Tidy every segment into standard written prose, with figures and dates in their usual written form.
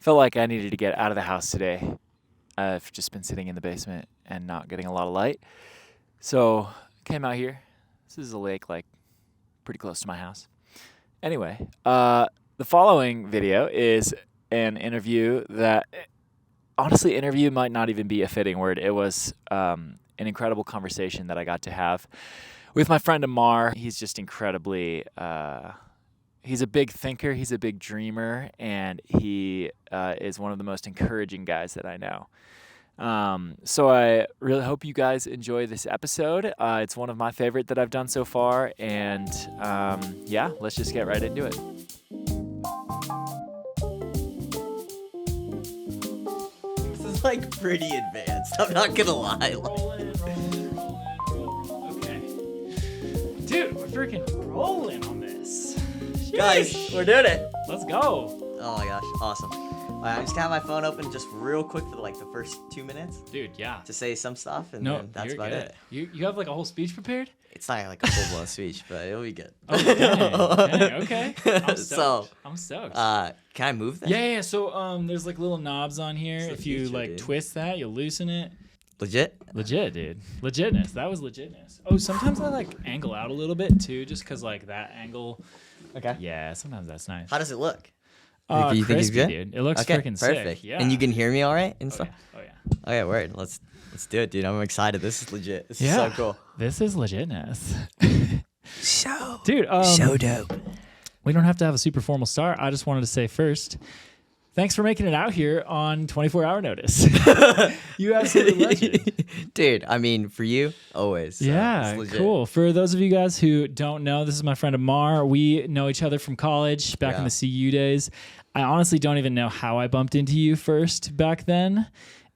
felt like I needed to get out of the house today. I've just been sitting in the basement and not getting a lot of light. So came out here. This is a lake like pretty close to my house. Anyway, the following video is an interview that, honestly, interview might not even be a fitting word. It was an incredible conversation that I got to have with my friend Amar. He's just incredibly, he's a big thinker, he's a big dreamer, and he is one of the most encouraging guys that I know. So I really hope you guys enjoy this episode. It's one of my favorite that I've done so far, and yeah, let's just get right into it. This is like pretty advanced, I'm not gonna lie. Rolling. Okay. Dude, we're freaking rolling on this. Sheesh. Guys, we're doing it. Let's go. Oh my gosh, awesome. I'm just gonna have my phone open just real quick for like the first 2 minutes Dude, yeah. to say some stuff, and No, then that's you're about good. it. You have like a whole speech prepared? It's not like a full-blown speech, but it'll be good. Oh, dang, okay. I'm stoked. So, I'm stoked. can I move that? Yeah. So, there's like little knobs on here. It's the If you future, like dude. twist that, you'll loosen it. Legit? Legit, dude. Legitness. That was legitness. Oh, sometimes I like angle out a little bit too, just because like that angle. Okay. Yeah, sometimes that's nice. How does it look? Do you think it's crispy, good? dude. It looks Okay, freaking perfect. sick. Yeah. And you can hear me all right and Oh stuff? yeah. Oh yeah. Okay, word. Let's do it, dude. I'm excited. This is legit. This is Yeah. so cool. This is legitness. So Dude, dope. we don't have to have a super formal start. I just wanted to say first, thanks for making it out here on 24-hour notice. You absolute legend. Dude, I mean, for you, always. So Yeah, it's legit. cool. For those of you guys who don't know, this is my friend Amar. We know each other from college back in Yeah. the CU days. I honestly don't even know how I bumped into you first back then.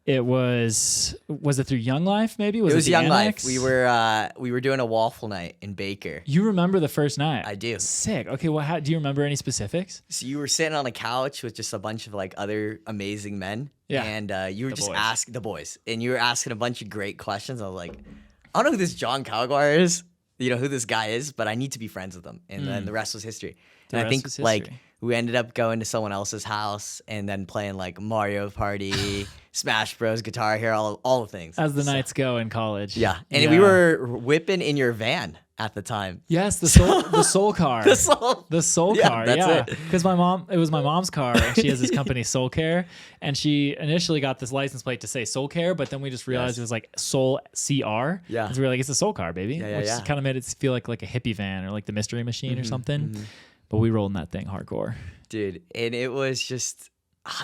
It was it through Young Life maybe? It was the Young Annex? Life. We were doing a waffle night in Baker. You remember the first night? I do. Sick. Okay, well, do you remember any specifics? So you were sitting on a couch with just a bunch of like other amazing men. Yeah. And you were The just boys. asking the boys. And you were asking a bunch of great questions. I was like, I don't know who this John Caliguire is. You know who this guy is, but I need to be friends with him. And then the rest was history. And I rest think was like history. we ended up going to someone else's house and then playing like Mario Party, Smash Bros, Guitar Hero, all the things. As the nights go in college. Yeah. And we were whipping in your van at the time. Yes, the soul car. The soul. The soul Yeah, car, that's yeah. it. Because it was my mom's car, and she has this company, Soul Care, and she initially got this license plate to say Soul Care, but then we just realized it was like Soul CR. Yeah. And so we were like, it's a soul car, baby. Yeah, Which yeah. kind of made it feel like a hippie van or like the Mystery Machine or something. But we rolled in that thing hardcore. Dude, and it was just,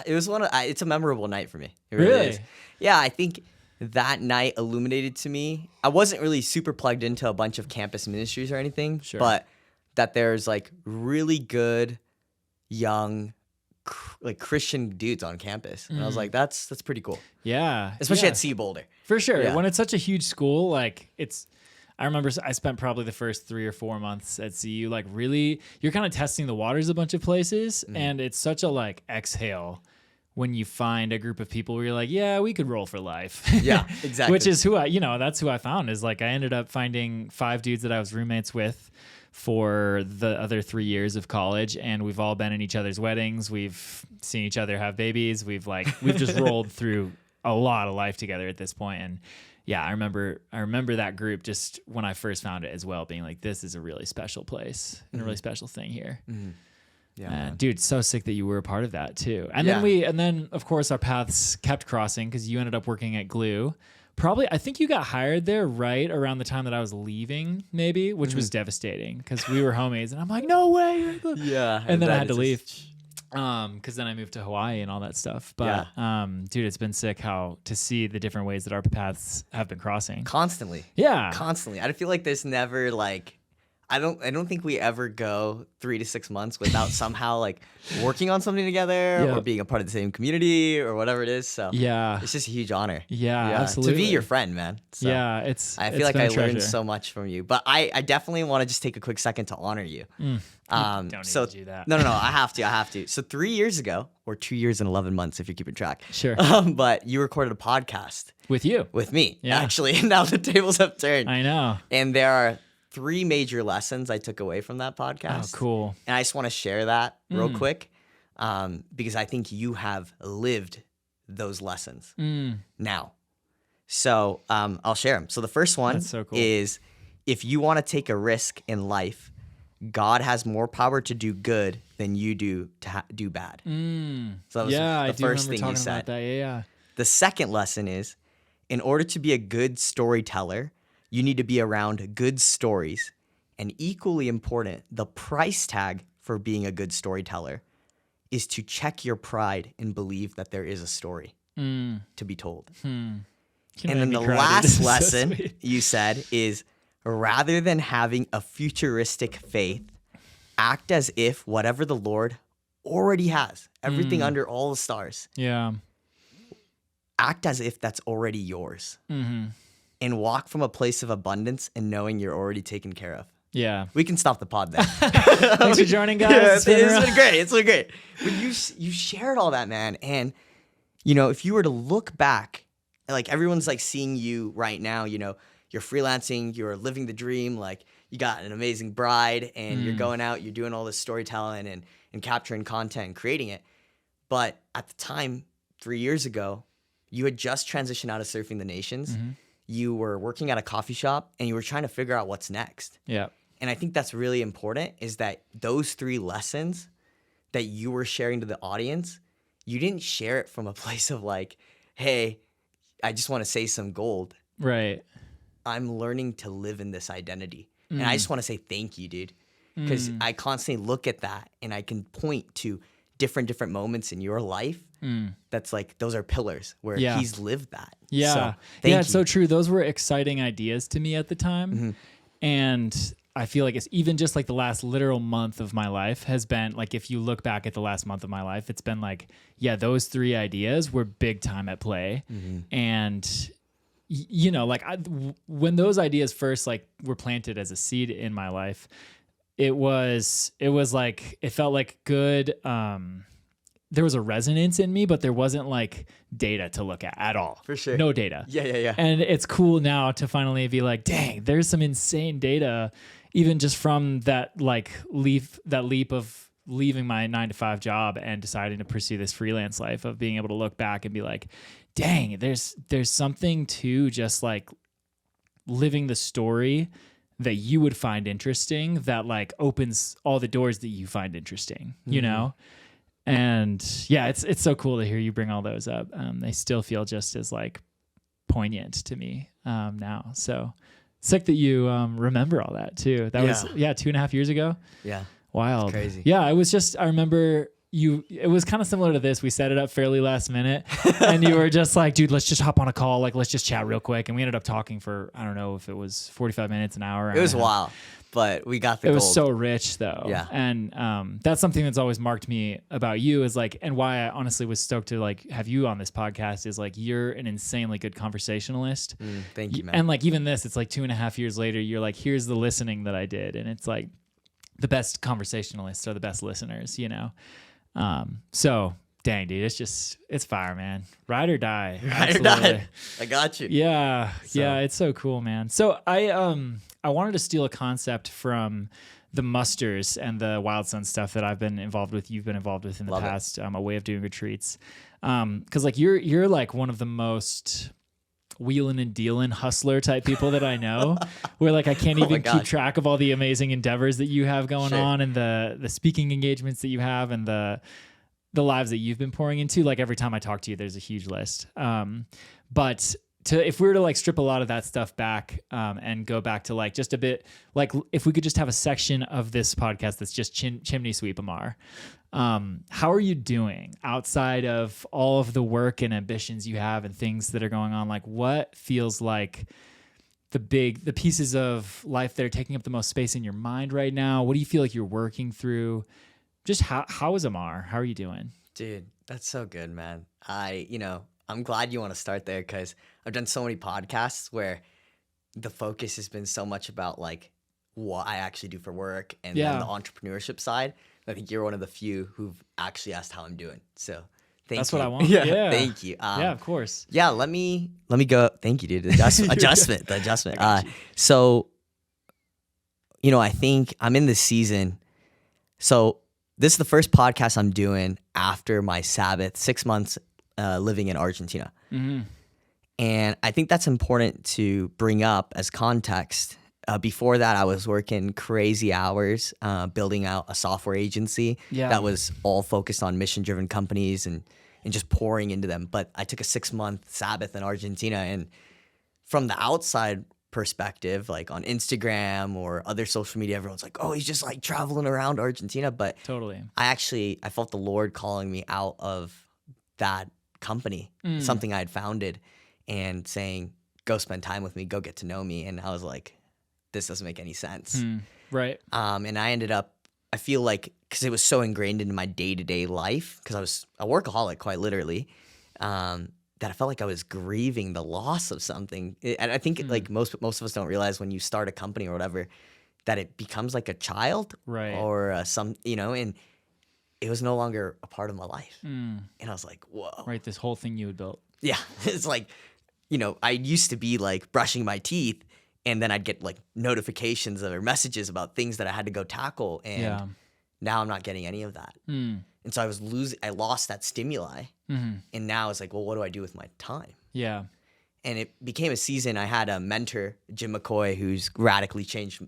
it's a memorable night for me. It Really? is. Yeah, I think that night illuminated to me. I wasn't really super plugged into a bunch of campus ministries or anything, Sure. but that there's like really good young like Christian dudes on campus. And I was like, that's pretty cool. Yeah. Especially yeah. at C Boulder. For sure. Yeah. When it's such a huge school, like I remember I spent probably the first 3 or 4 months at CU, like really, you're kind of testing the waters a bunch of places. And it's such a like exhale when you find a group of people where you're like, yeah, we could roll for life. Yeah, exactly. Which is that's who I found is like, I ended up finding 5 dudes that I was roommates with for the other 3 years of college. And we've all been in each other's weddings. We've seen each other have babies. We've just rolled through a lot of life together at this point. And yeah, I remember that group just when I first found it as well, being like, this is a really special place and a really special thing here. Yeah, man. Dude, so sick that you were a part of that too. And Yeah. then of course our paths kept crossing because you ended up working at Glue. Probably, I think you got hired there right around the time that I was leaving, maybe, which was devastating because we were homies, and I'm like, no way. You're at Glue. Yeah. And then I that had to is leave. just- Because then I moved to Hawaii and all that stuff. But dude, it's been sick to see the different ways that our paths have been crossing. Constantly. Yeah. Constantly. I feel like there's never like I don't think we ever go 3 to 6 months without somehow like working on something together Yeah. or being a part of the same community or whatever it is. So Yeah. it's just a huge honor. Yeah, To absolutely. be your friend, man. So Yeah, I feel like been I a learned treasure. so much from you. But I definitely want to just take a quick second to honor you. Don't need So to do that. No, I have to. So 3 years ago, or 2 years and 11 months if you're keeping track. Sure. But you recorded a podcast With you. with me, Yeah. actually. And now the tables have turned. I know. And there are 3 major lessons I took away from that Oh, podcast. cool. And I just want to share that real quick. because I think you have lived those lessons Mm. now. So I'll share them. So the first one That's so cool. is, if you want to take a risk in life, God has more power to do good than you do to do bad. Mm. So that was Yeah, I the do first remember thing you talking said. about that. Yeah. The second lesson is, in order to be a good storyteller, you need to be around good stories. And equally important, the price tag for being a good storyteller is to check your pride and believe that there is a story to be told. You And then made the me cry, dude. last This is so lesson sweet. you said is, rather than having a futuristic faith, act as if whatever the Lord already has, everything under all the stars, Yeah. act as if that's already yours. Mm-hmm. And walk from a place of abundance and knowing you're already taken care of. Yeah. We can stop the pod there. Thanks for joining, guys. Yeah, It's been been great. It's been great. But you shared all that, man. And, if you were to look back, like everyone's like seeing you right now, you're freelancing, you're living the dream, like you got an amazing bride and you're going out, you're doing all this storytelling and capturing content and creating it. But at the time, 3 years ago, you had just transitioned out of Surfing the Nations. You were working at a coffee shop and you were trying to figure out what's next. Yeah. And I think that's really important, is that those 3 lessons that you were sharing to the audience, you didn't share it from a place of like, hey, I just want to say some gold. Right. I'm learning to live in this identity. And I just want to say thank you, dude. Because I constantly look at that and I can point to different moments in your life that's like, those are pillars where he's lived that. Yeah. So, Yeah, thank it's you. so true. Those were exciting ideas to me at the time. And I feel like it's even just like the last literal month of my life has been like, if you look back at the last month of my life, it's been like, yeah, those 3 ideas were big time at play. And like when those ideas first like were planted as a seed in my life, it was like, it felt like good. There was a resonance in me, but there wasn't like data to look at all. For sure. No data. Yeah. And it's cool now to finally be like, dang, there's some insane data, even just from that leap of leaving my 9-to-5 job and deciding to pursue this freelance life, of being able to look back and be like, dang, there's something to just like living the story that you would find interesting, that like opens all the doors that you find interesting, you know? And yeah, it's so cool to hear you bring all those up. They still feel just as like poignant to me now. So sick that you remember all that too. That was 2.5 years ago. Yeah. Wild. It's crazy. Yeah, I remember it was kind of similar to this. We set it up fairly last minute and you were just like, dude, let's just hop on a call. Like, let's just chat real quick. And we ended up talking for, I don't know if it was 45 minutes, an hour. It was wild, but we got the It gold. was so rich though. Yeah. And that's something that's always marked me about you, is like, and why I honestly was stoked to like have you on this podcast, is like, you're an insanely good conversationalist. Thank you, man. And like, even this, it's like 2.5 years later, you're like, here's the listening that I did. And it's like, the best conversationalists are the best listeners, you know? So dang, dude, it's fire, man. Ride or die. Ride or die. I got you. Yeah. So- Yeah. It's so cool, man. So I wanted to steal a concept from the Musters and the Wildsons stuff that I've been involved with. You've been involved with in the Love it. past, a way of doing retreats. 'Cause like you're like one of the most wheeling and dealing hustler type people that I know, where like I can't Oh my even keep gosh. track of all the amazing endeavors that you have going Sure. on, and the speaking engagements that you have, and the lives that you've been pouring into. Like every time I talk to you, there's a huge list. But if we were to like strip a lot of that stuff back and go back to like just a bit, like if we could just have a section of this podcast that's just chimney sweep, Amar. How are you doing outside of all of the work and ambitions you have and things that are going on? Like what feels like the pieces of life that are taking up the most space in your mind right now? What do you feel like you're working through? Just how is Amar? How are you doing? Dude, that's so good, man. I'm glad you want to start there, because I've done so many podcasts where the focus has been so much about like what I actually do for work and then the entrepreneurship side. I think you're one of the few who've actually asked how I'm doing. So thank That's you. what I want. Yeah. Yeah. Thank you. Yeah, of course. Yeah, let me go. Thank you, dude. The adjustment. So, I think I'm in this season. So this is the first podcast I'm doing after my Sabbath, 6 months living in Argentina. Mm-hmm. And I think that's important to bring up as context. Before that, I was working crazy hours, building out a software agency that was all focused on mission-driven companies and just pouring into them. But I took a 6-month Sabbath in Argentina, and from the outside perspective, like on Instagram or other social media, everyone's like, oh, he's just like traveling around Argentina. But Totally. I felt the Lord calling me out of that company, something I had founded, and saying, go spend time with me, go get to know me. And I was like, this doesn't make any sense. Right. And I ended up, I feel like, because it was so ingrained into my day-to-day life, because I was a workaholic, quite literally, that I felt like I was grieving the loss of something. And I think like most of us don't realize when you start a company or whatever, that it becomes like a child, Right. or and it was no longer a part of my life. And I was like, whoa. Right. This whole thing you had built. Yeah. It's like, I used to be like brushing my teeth, and then I'd get like notifications or messages about things that I had to go tackle. And now I'm not getting any of that. And so I lost that stimuli. And now it's like, well, what do I do with my time? Yeah. And it became a season. I had a mentor, Jim McCoy, who's radically changed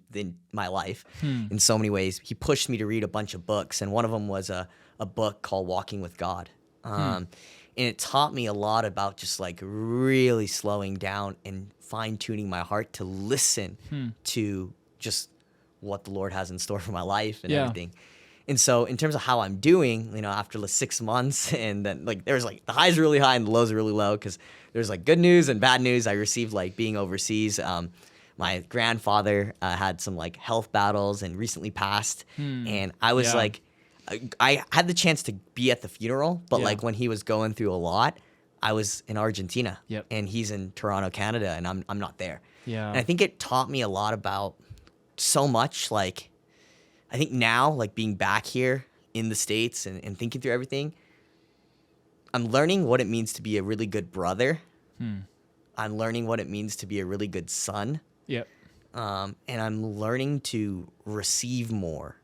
my life in so many ways. He pushed me to read a bunch of books, and one of them was a book called Walking with God. And it taught me a lot about just like really slowing down and fine-tuning my heart to listen to just what the Lord has in store for my life and everything. And so in terms of how I'm doing, after the 6 months, and then like there's like the highs are really high and the lows are really low, because there's like good news and bad news. I received like being overseas. My grandfather had some like health battles and recently passed. And I was like, I had the chance to be at the funeral, but like when he was going through a lot, I was in Argentina, and he's in Toronto, Canada, and I'm not there. Yeah. And I think it taught me a lot about so much. Like, I think now, like being back here in the States and thinking through everything, I'm learning what it means to be a really good brother. I'm learning what it means to be a really good son. Yep. And I'm learning to receive more.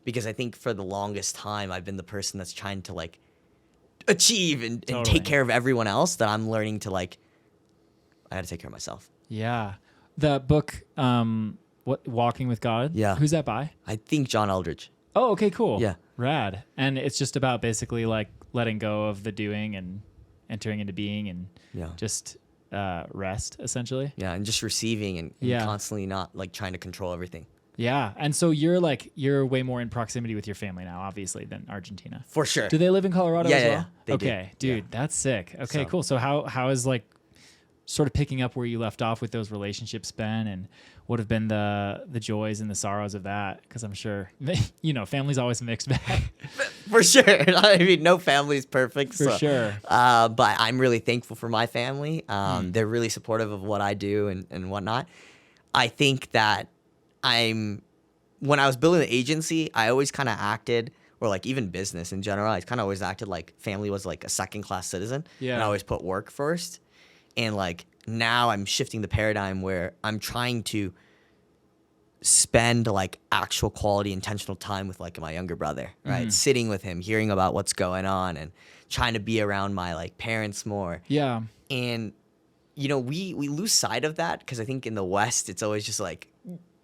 Because I think for the longest time, I've been the person that's trying to like achieve and take care of everyone else, that I'm learning to like, I got to take care of myself. Yeah. The book, Walking with God? Yeah. Who's that by? I think John Eldridge. Oh, okay, cool. Yeah. Rad. And it's just about basically like letting go of the doing and entering into being and just rest, essentially. Yeah, and just receiving and constantly not like trying to control everything. Yeah. And so you're way more in proximity with your family now, obviously, than Argentina. For sure. Do they live in Colorado as well? Yeah, they okay, do. Dude, that's sick. Okay, cool. So how is like sort of picking up where you left off with those relationships been, and what have been the joys and the sorrows of that? Because I'm sure, family's always a mixed bag. For sure. I mean, no family's perfect. For sure. But I'm really thankful for my family. They're really supportive of what I do and whatnot. I think that when I was building the agency, I always kind of acted, or like even business in general, I kind of always acted like family was like a second-class citizen. Yeah. And I always put work first. And like now I'm shifting the paradigm where I'm trying to spend like actual quality, intentional time with like my younger brother, right? Sitting with him, hearing about what's going on, and trying to be around my like parents more. Yeah. And, we lose sight of that, because I think in the West, it's always just like,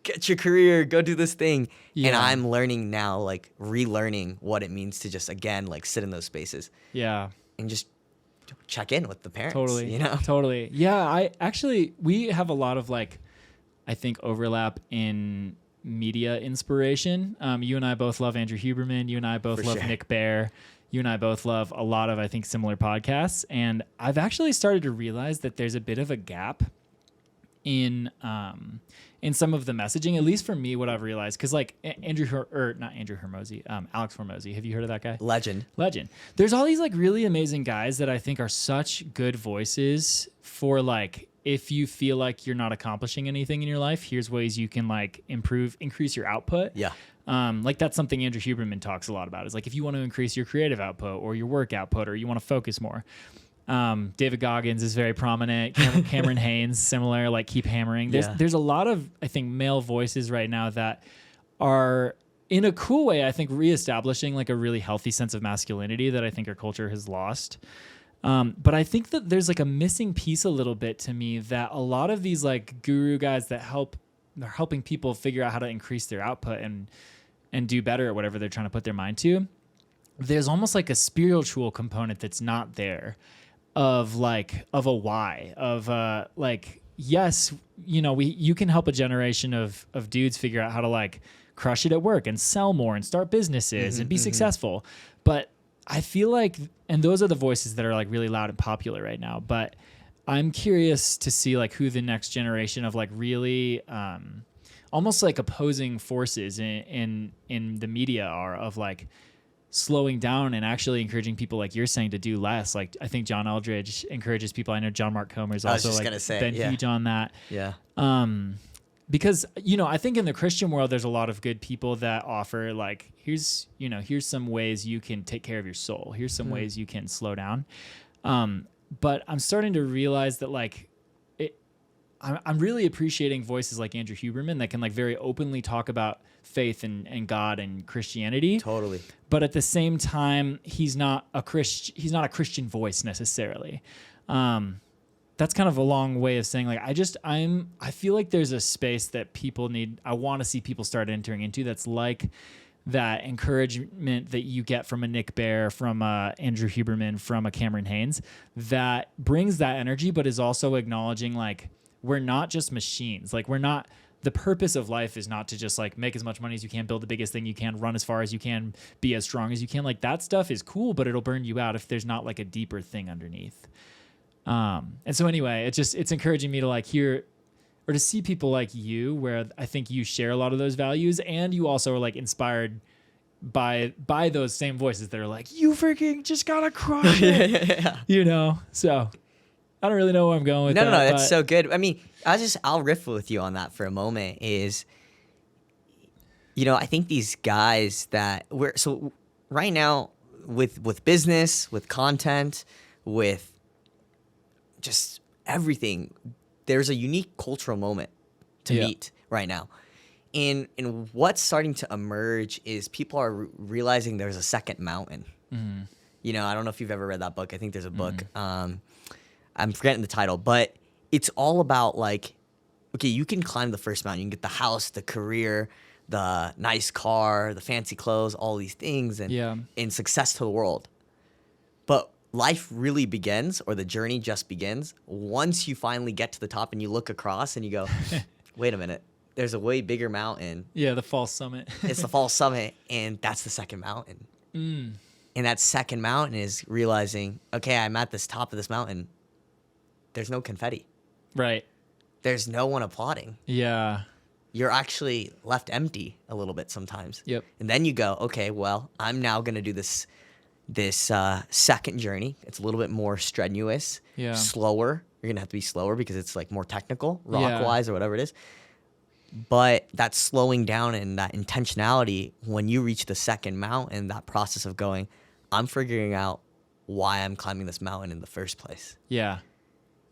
get your career, go do this thing. Yeah. And I'm learning now, like relearning what it means to just, again, like sit in those spaces. Yeah. And just check in with the parents. Totally. Totally. Yeah. We have a lot of like, I think, overlap in media inspiration. You and I both love Andrew Huberman. You and I both love Nick Bear. You and I both love a lot of, I think, similar podcasts. And I've actually started to realize that there's a bit of a gap in some of the messaging, at least for me, what I've realized, because like Alex Hormozy. Have you heard of that guy? Legend. There's all these like really amazing guys that I think are such good voices for like, if you feel like you're not accomplishing anything in your life, here's ways you can like increase your output. Yeah. Like that's something Andrew Huberman talks a lot about, is like, if you want to increase your creative output or your work output, or you want to focus more. David Goggins is very prominent. Cameron Haynes, similar, like keep hammering. There's a lot of, I think, male voices right now that are in a cool way, I think reestablishing like a really healthy sense of masculinity that I think our culture has lost. But I think that there's like a missing piece a little bit to me, that a lot of these like guru guys that they're helping people figure out how to increase their output and do better at whatever they're trying to put their mind to. There's almost like a spiritual component that's not there of a why, of like, yes, you know, you can help a generation of dudes figure out how to like crush it at work and sell more and start businesses and be successful. But I feel like, and those are the voices that are like really loud and popular right now, but I'm curious to see like who the next generation of like really almost like opposing forces in the media are, of like slowing down and actually encouraging people, like you're saying, to do less. Like I think John Eldridge encourages people. I know John Mark Comer's also like been huge on that. Yeah. Because, you know, I think in the Christian world, there's a lot of good people that offer like, here's some ways you can take care of your soul. Here's some ways you can slow down. But I'm starting to realize that like, I'm really appreciating voices like Andrew Huberman that can like very openly talk about faith and God and Christianity. Totally. But at the same time, he's not a Christian voice necessarily. That's kind of a long way of saying like, I feel like there's a space that people need. I want to see people start entering into, that's like that encouragement that you get from a Nick Bare, from a Andrew Huberman, from a Cameron Haynes, that brings that energy, but is also acknowledging like, we're not just machines. Like the purpose of life is not to just like make as much money as you can, build the biggest thing you can, run as far as you can, be as strong as you can. Like that stuff is cool, but it'll burn you out if there's not like a deeper thing underneath. And so anyway, it's encouraging me to like hear or to see people like you, where I think you share a lot of those values, and you also are like inspired by those same voices that are like, you freaking just gotta crush it. You know? So I don't really know where I'm going with that. No, that's so good. I mean, I'll riff with you on that for a moment. Is, you know, I think these guys that so right now with business, with content, with just everything, there's a unique cultural moment to meet right now. And what's starting to emerge is people are realizing there's a second mountain. Mm-hmm. You know, I don't know if you've ever read that book. I think there's a book. I'm forgetting the title, but it's all about like, okay, you can climb the first mountain. You can get the house, the career, the nice car, the fancy clothes, all these things, and success to the world. But life really begins, or the journey just begins, once you finally get to the top and you look across and you go, wait a minute, there's a way bigger mountain. Yeah, the false summit. It's the false summit, and that's the second mountain. And that second mountain is realizing, okay, I'm at this top of this mountain. There's no confetti. Right. There's no one applauding. Yeah. You're actually left empty a little bit sometimes. Yep. And then you go, okay, well, I'm now going to do this second journey. It's a little bit more strenuous, slower. You're going to have to be slower because it's like more technical, rock-wise or whatever it is. But that slowing down and that intentionality, when you reach the second mountain, that process of going, I'm figuring out why I'm climbing this mountain in the first place. Yeah.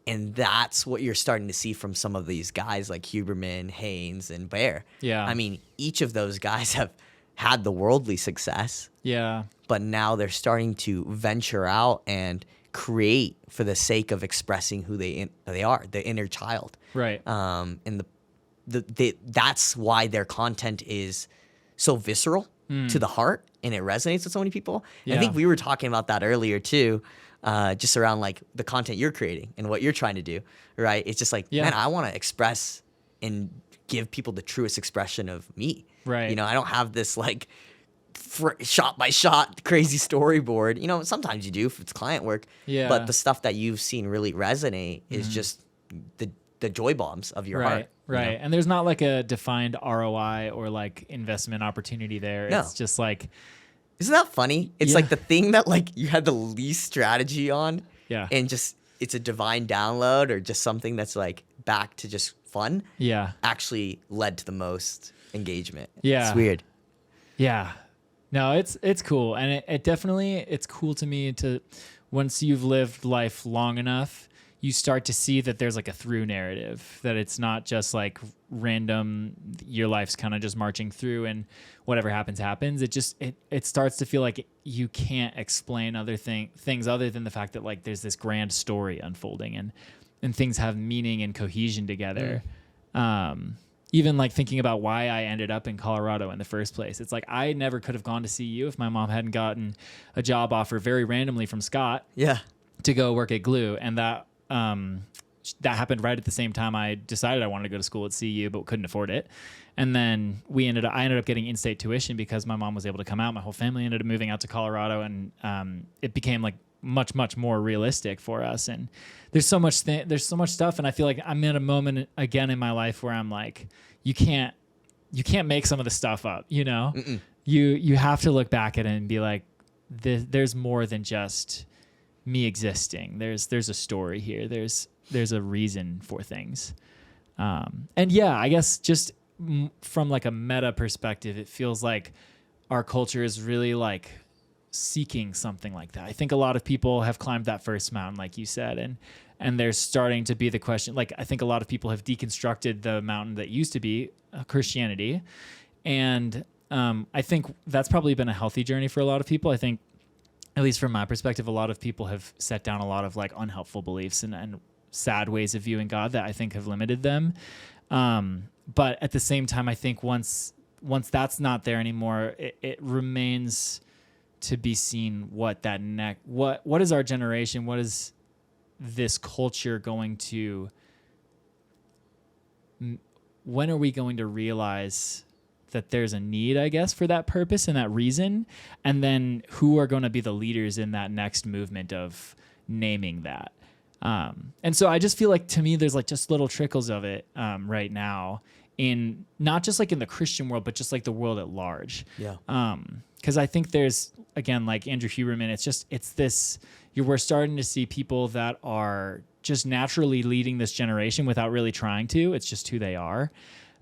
And that's what you're starting to see from some of these guys like Huberman, Haynes, and Bare. Yeah. I mean, each of those guys have had the worldly success. Yeah. But now they're starting to venture out and create for the sake of expressing who they are, the inner child. Right. And that's why their content is so visceral to the heart, and it resonates with so many people. Yeah. I think we were talking about that earlier too. Just around like the content you're creating and what you're trying to do, right? It's just like, man, I want to express and give people the truest expression of me. Right. You know, I don't have this like shot by shot crazy storyboard. You know, sometimes you do if it's client work. Yeah. But the stuff that you've seen really resonate is just the joy bombs of your heart. Right. You know? And there's not like a defined ROI or like investment opportunity there. No. It's just like, isn't that funny? It's like the thing that like you had the least strategy on. Yeah. And just it's a divine download or just something that's like back to just fun. Yeah. Actually led to the most engagement. Yeah. It's weird. Yeah. No, it's cool. And it definitely, it's cool to me to, once you've lived life long enough, you start to see that there's like a through narrative, that it's not just like random, your life's kind of just marching through and whatever happens. It starts to feel like you can't explain other things other than the fact that like there's this grand story unfolding and things have meaning and cohesion together. Even like thinking about why I ended up in Colorado in the first place. It's like I never could have gone to CU if my mom hadn't gotten a job offer very randomly from Scott to go work at Glue. And that happened right at the same time I decided I wanted to go to school at CU, but couldn't afford it. And then I ended up getting in-state tuition because my mom was able to come out. My whole family ended up moving out to Colorado, and it became like much more realistic for us. And there's so much stuff, and I feel like I'm in a moment again in my life where I'm like, you can't make some of the stuff up, you know. You have to look back at it and be like, there's more than just me existing. There's a story here. There's a reason for things. And yeah, I guess just from like a meta perspective, it feels like our culture is really like seeking something like that. I think a lot of people have climbed that first mountain, like you said, and there's starting to be the question, like I think a lot of people have deconstructed the mountain that used to be Christianity. And I think that's probably been a healthy journey for a lot of people. I think, at least from my perspective, a lot of people have set down a lot of like unhelpful beliefs and sad ways of viewing God that I think have limited them. But at the same time, I think once that's not there anymore, it remains to be seen what is our generation, what is this culture going to, when are we going to realize that there's a need, I guess, for that purpose and that reason? And then who are going to be the leaders in that next movement of naming that? And so I just feel like, to me, there's like just little trickles of it right now, in not just like in the Christian world, but just like the world at large. Yeah. Because I think there's, again, like Andrew Huberman, we're starting to see people that are just naturally leading this generation without really trying to. It's just who they are.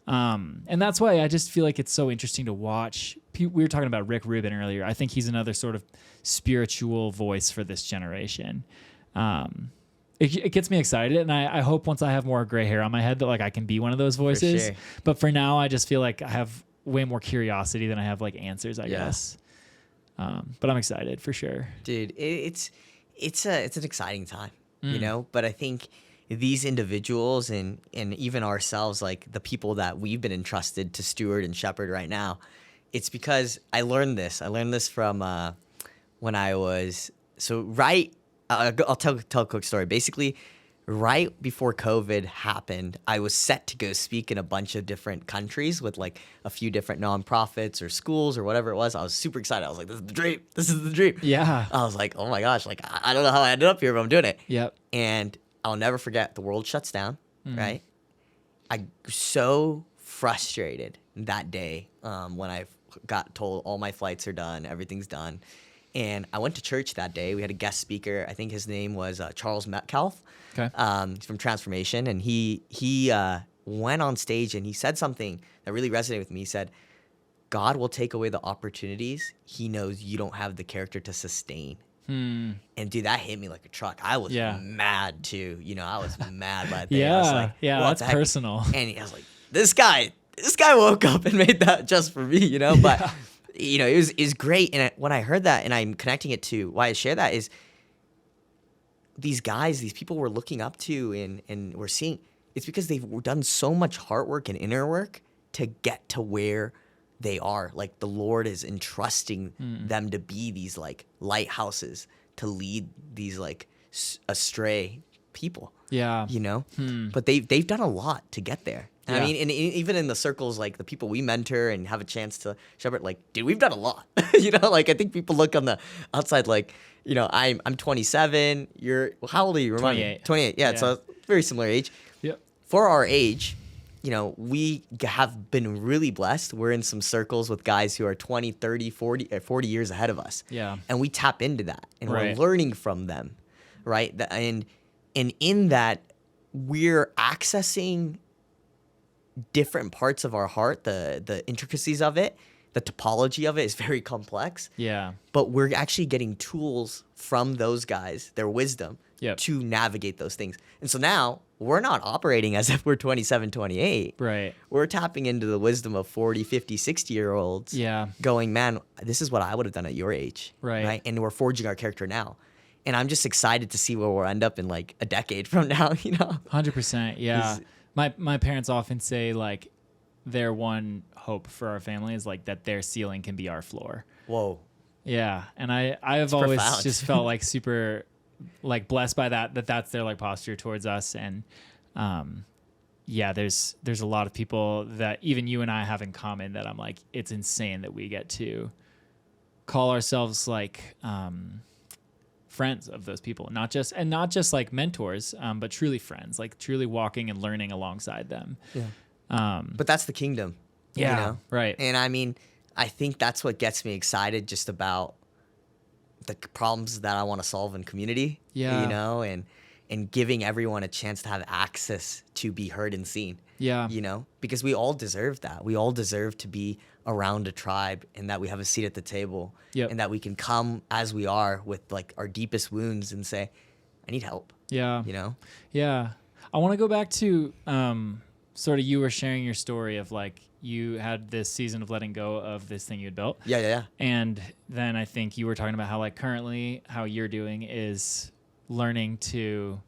And that's why I just feel like it's so interesting to watch. We were talking about Rick Rubin earlier. I think he's another sort of spiritual voice for this generation. It gets me excited, and I hope once I have more gray hair on my head that like I can be one of those voices. For sure. But for now, I just feel like I have way more curiosity than I have like answers, I guess. But I'm excited for sure. Dude, it's an exciting time, you know? But I think these individuals and even ourselves, like the people that we've been entrusted to steward and shepherd right now, it's because I learned this. From when I was I'll tell a quick story. Basically, right before COVID happened, I was set to go speak in a bunch of different countries with like a few different nonprofits or schools or whatever it was. I was super excited. I was like, this is the dream. This is the dream. Yeah. I was like, oh my gosh, like I don't know how I ended up here, but I'm doing it. Yep. And I'll never forget, the world shuts down, right? I was so frustrated that day when I got told all my flights are done, everything's done. And I went to church that day. We had a guest speaker. I think his name was Charles Metcalf. Okay. He's from Transformation. And he went on stage and he said something that really resonated with me. He said, God will take away the opportunities he knows you don't have the character to sustain. And dude, that hit me like a truck. I was mad too. You know, I was mad by that day. I was like, that's personal. And I was like, this guy woke up and made that just for me, you know? But you know, it was great. And when I heard that, and I'm connecting it to why I share that, is these guys, these people we're looking up to and we're seeing, it's because they've done so much hard work and inner work to get to where they are. Like the Lord is entrusting them to be these like lighthouses to lead these like astray people. Yeah. You know? But they've done a lot to get there. I mean, and even in the circles, like the people we mentor and have a chance to shepherd, like, dude, we've done a lot. You know, like I think people look on the outside, like, you know, I'm 27. How old are you? Remind 28. Me. 28. Yeah, it's a very similar age. Yep. For our age, you know, we have been really blessed. We're in some circles with guys who are 20, 30, 40 years ahead of us. Yeah. And we tap into that, and we're learning from them, right? And in that, we're accessing different parts of our heart, the intricacies of it, the topology of it is very complex. Yeah. But we're actually getting tools from those guys, their wisdom, Yep. to navigate those things. And so now we're not operating as if we're 27, 28. Right. We're tapping into the wisdom of 40, 50, 60-year-olds. Yeah. Going, man, this is what I would have done at your age. Right. And we're forging our character now. And I'm just excited to see where we'll end up in like a decade from now, 100%. Yeah. Is- My parents often say like their one hope for our family is like that their ceiling can be our floor. Whoa. Yeah. And I have always profound. just felt like super like blessed by that's their like posture towards us. And yeah, there's a lot of people that even you and I have in common that I'm like, it's insane that we get to call ourselves like friends of those people, not just like mentors, but truly friends, like truly walking and learning alongside them. Yeah. But that's the kingdom. Yeah. Right. And I mean, I think that's what gets me excited just about the problems that I want to solve in community. Yeah. And giving everyone a chance to have access to be heard and seen. Yeah. Because we all deserve that. We all deserve to be around a tribe and that we have a seat at the table. Yep. And that we can come as we are with like our deepest wounds and say, I need help. Yeah. Yeah. I want to go back to sort of you were sharing your story of like you had this season of letting go of this thing you had built. Yeah. And then I think you were talking about how like currently how you're doing is learning to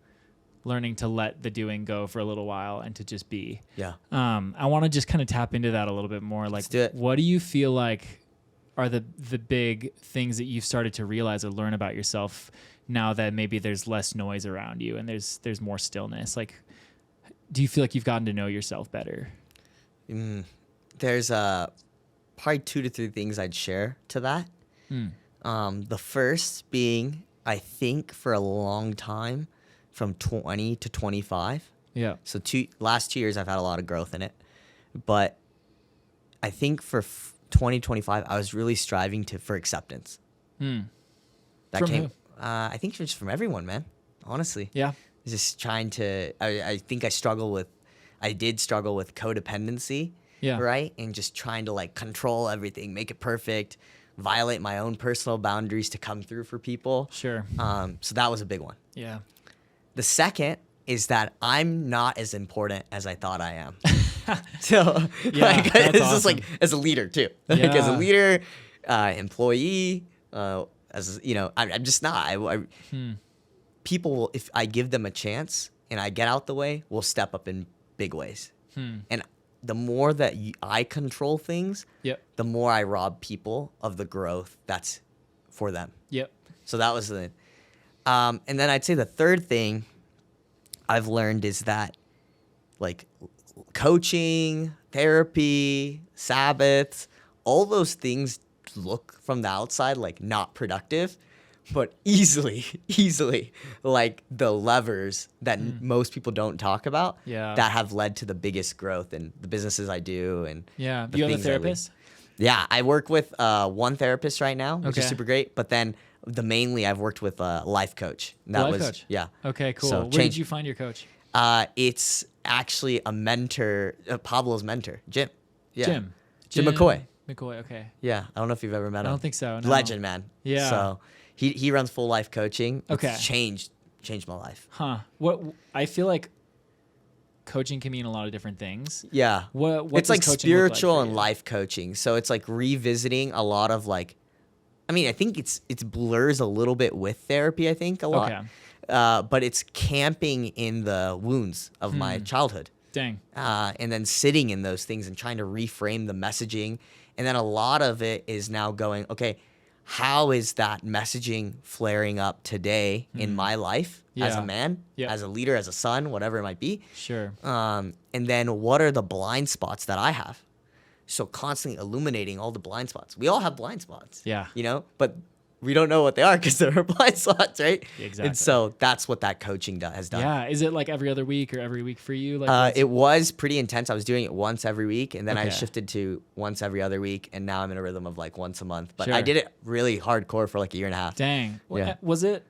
let the doing go for a little while and to just be. Yeah. I want to just kind of tap into that a little bit more. Like, Let's do it. What do you feel like are the big things that you've started to realize or learn about yourself now that maybe there's less noise around you and there's more stillness? Like, do you feel like you've gotten to know yourself better? There's probably 2 to 3 things I'd share to that. The first being, I think for a long time, from 20 to 25. Yeah. So last 2 years, I've had a lot of growth in it. But I think for 2025, I was really striving for acceptance. That That from came, who? I think just from everyone, man. Honestly. Yeah. Just trying to, I think I did struggle with codependency. Yeah. Right? And just trying to like control everything, make it perfect, violate my own personal boundaries to come through for people. Sure. So that was a big one. Yeah. The second is that I'm not as important as I thought I am. So Yeah, like, that's it's just awesome. like as a leader too. Like as a Yeah. leader, employee, I'm just not. People will, if I give them a chance and I get out the way, will step up in big ways. And the more that I control things, Yep. the more I rob people of the growth that's for them. Yep. So that was the, and then I'd say the third thing I've learned is that like coaching, therapy, Sabbaths, all those things look from the outside like not productive, but easily like the levers that most people don't talk about Yeah. that have led to the biggest growth in the businesses I do. And Yeah. the You have a things I lead. therapist? Yeah, I work with one therapist right now, which is Okay. super great. But then mainly I've worked with a life coach. And that Life was coach? yeah. Okay, cool. So Where change- did you find your coach? It's actually a mentor, Pablo's mentor, Jim. Yeah. Jim McCoy. McCoy, okay. Yeah, I don't know if you've ever met him. I don't think so, no. Legend, man. Yeah. So he runs full life coaching. Okay. It's changed my life. Huh. What I feel like coaching can mean a lot of different things. Yeah. What It's does like coaching look spiritual for and you? life coaching. So it's like revisiting a lot of like, I mean, I think it's blurs a little bit with therapy, I think a lot. Okay. But it's camping in the wounds of my childhood. Dang. And then sitting in those things and trying to reframe the messaging. And then a lot of it is now going, okay, how is that messaging flaring up today in my life as Yeah. a man, Yeah. as a leader, as a son, whatever it might be? Sure. And then what are the blind spots that I have? So constantly illuminating all the blind spots. We all have blind spots. Yeah. But we don't know what they are because they're blind spots, right? Exactly. And so that's what that coaching has done. Yeah. Is it like every other week or every week for you? Like It was pretty intense. I was doing it once every week, and then I Okay. shifted to once every other week, and now I'm in a rhythm of like once a month. But Sure. I did it really hardcore for like a year and a half. Dang. Yeah. Was it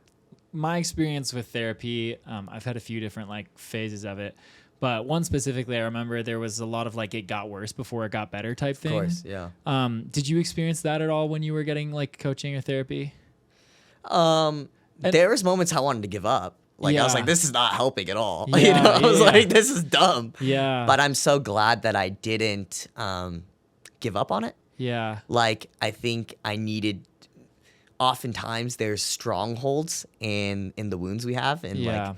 my experience with therapy? I've had a few different like phases of it, but one specifically, I remember there was a lot of like it got worse before it got better type thing. Of course, yeah. Did you experience that at all when you were getting like coaching or therapy? There was moments I wanted to give up. Like I was Yeah. like, this is not helping at all. Yeah, I was yeah. like, this is dumb. Yeah. But I'm so glad that I didn't give up on it. Yeah. Like I think I needed. Oftentimes there's strongholds in the wounds we have, and Yeah. like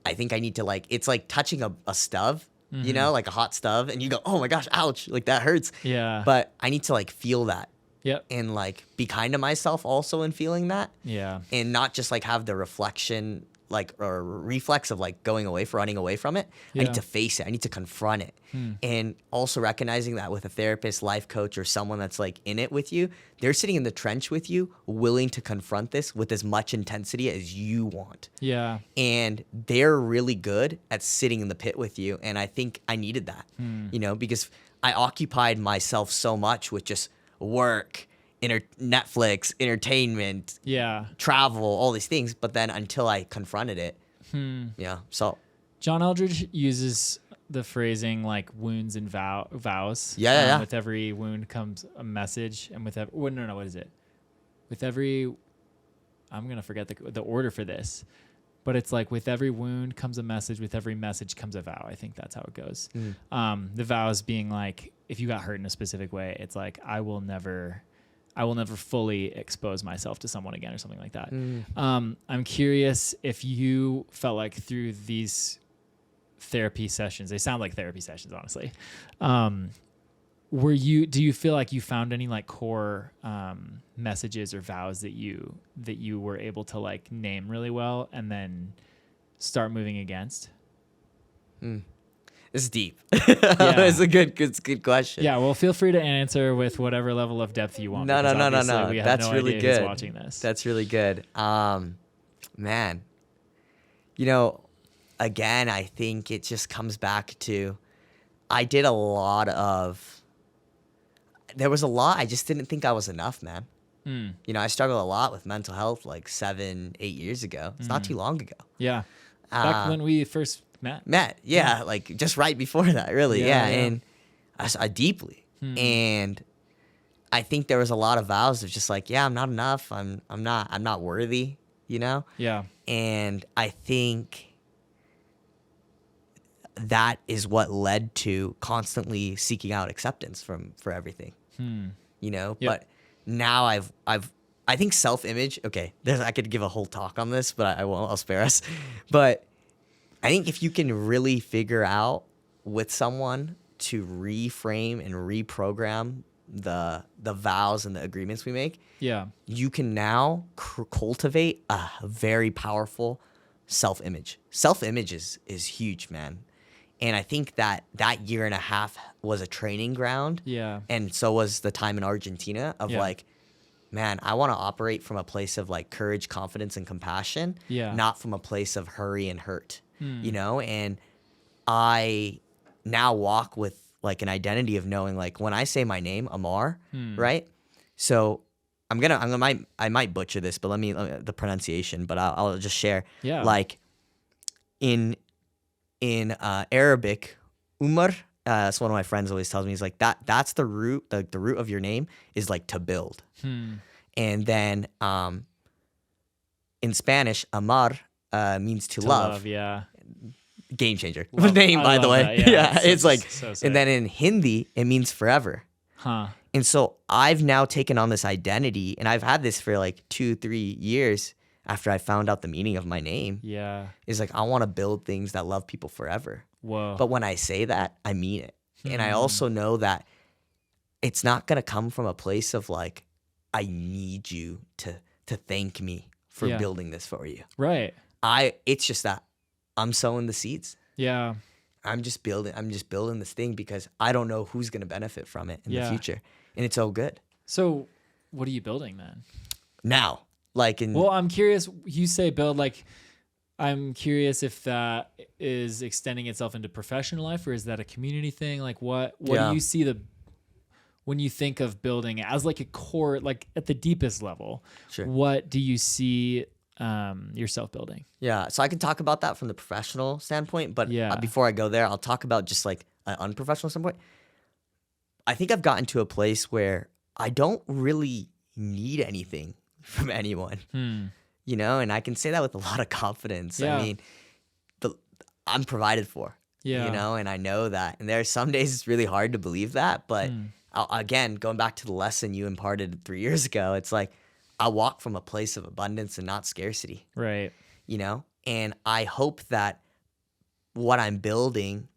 I think I need to like it's like touching a stove, Mm-hmm. you know, like a hot stove, and you go, oh my gosh, ouch, like that hurts. Yeah. But I need to like feel that Yep. and like be kind to myself also in feeling that, Yeah. and not just like have the reflection like or reflex of like running away from it. I Yeah. need to face it. I need to confront it. And also recognizing that with a therapist, life coach, or someone that's like in it with you, they're sitting in the trench with you, willing to confront this with as much intensity as you want. Yeah. And they're really good at sitting in the pit with you. And I think I needed that, you know, because I occupied myself so much with just work, Netflix, entertainment, Yeah. travel, all these things. But then until I confronted it, yeah. So John Eldridge uses the phrasing like wounds and vows. Yeah. With every wound comes a message, and with every no, what is it? With every, I'm gonna forget the order for this, but it's like with every wound comes a message. With every message comes a vow. I think that's how it goes. The vows being like if you got hurt in a specific way, it's like I will never fully expose myself to someone again or something like that. I'm curious if you felt like through these therapy sessions, they sound like therapy sessions, honestly. Do you feel like you found any like core messages or vows that you were able to like name really well and then start moving against? it's deep. It's a good question. Yeah, well, feel free to answer with whatever level of depth you want. No. because obviously we have That's no really idea who's good. watching this. That's really good. Man, you know, again, I think it just comes back to I did a lot of. There was a lot. I just didn't think I was enough, man. You know, I struggled a lot with mental health like 7-8 years ago. It's not too long ago. Yeah. Back when we first met. Yeah, like just right before that, really. Yeah, Yeah, yeah. and I deeply. And I think there was a lot of vows of just like, yeah, I'm not enough. I'm not worthy, you know? Yeah. And I think that is what led to constantly seeking out acceptance for everything. You know? Yep. But now I think self-image, okay, I could give a whole talk on this, but I won't, I'll spare us. But I think if you can really figure out with someone to reframe and reprogram the vows and the agreements we make, Yeah. you can now cultivate a very powerful self-image. Self-image is huge, man. And I think that year and a half was a training ground. Yeah. And so was the time in Argentina of Yeah. like, man, I want to operate from a place of like courage, confidence, and compassion, Yeah. not from a place of hurry and hurt, you know? And I now walk with like an identity of knowing like when I say my name, Amar, right? So I might butcher this, but let me the pronunciation, but I'll just share. Yeah. Like in Arabic, Umar, that's one of my friends always tells me, he's like, that's the root, the root of your name is like to build. And then in Spanish, Amar means to love. Yeah. Game changer. Love- Name, I by the love way. that, yeah. Yeah, It's it's so- like, so sick. and then in Hindi, it means forever. Huh. And so I've now taken on this identity, and I've had this for like 2-3 years after I found out the meaning of my name. Yeah. Is like, I want to build things that love people forever. Whoa. But when I say that, I mean it. And I also know that it's not going to come from a place of like, I need you to thank me for Yeah. building this for you. Right. It's just that I'm sowing the seeds. Yeah. I'm just building this thing because I don't know who's going to benefit from it in the Yeah. future. And it's all good. So what are you building then? Now, like in Well, I'm curious. You say build, like, I'm curious if that is extending itself into professional life, or is that a community thing? Like, what Yeah. do you see when you think of building as like a core, like at the deepest level? Sure. What do you see yourself building? Yeah, so I can talk about that from the professional standpoint, but Yeah. before I go there, I'll talk about just like an unprofessional standpoint. I think I've gotten to a place where I don't really need anything from anyone. you know, and I can say that with a lot of confidence. Yeah. I mean, I'm provided for, Yeah. you know, and I know that. And there are some days it's really hard to believe that. But again, going back to the lesson you imparted 3 years ago, it's like I walk from a place of abundance and not scarcity, Right. you know? And I hope that what I'm building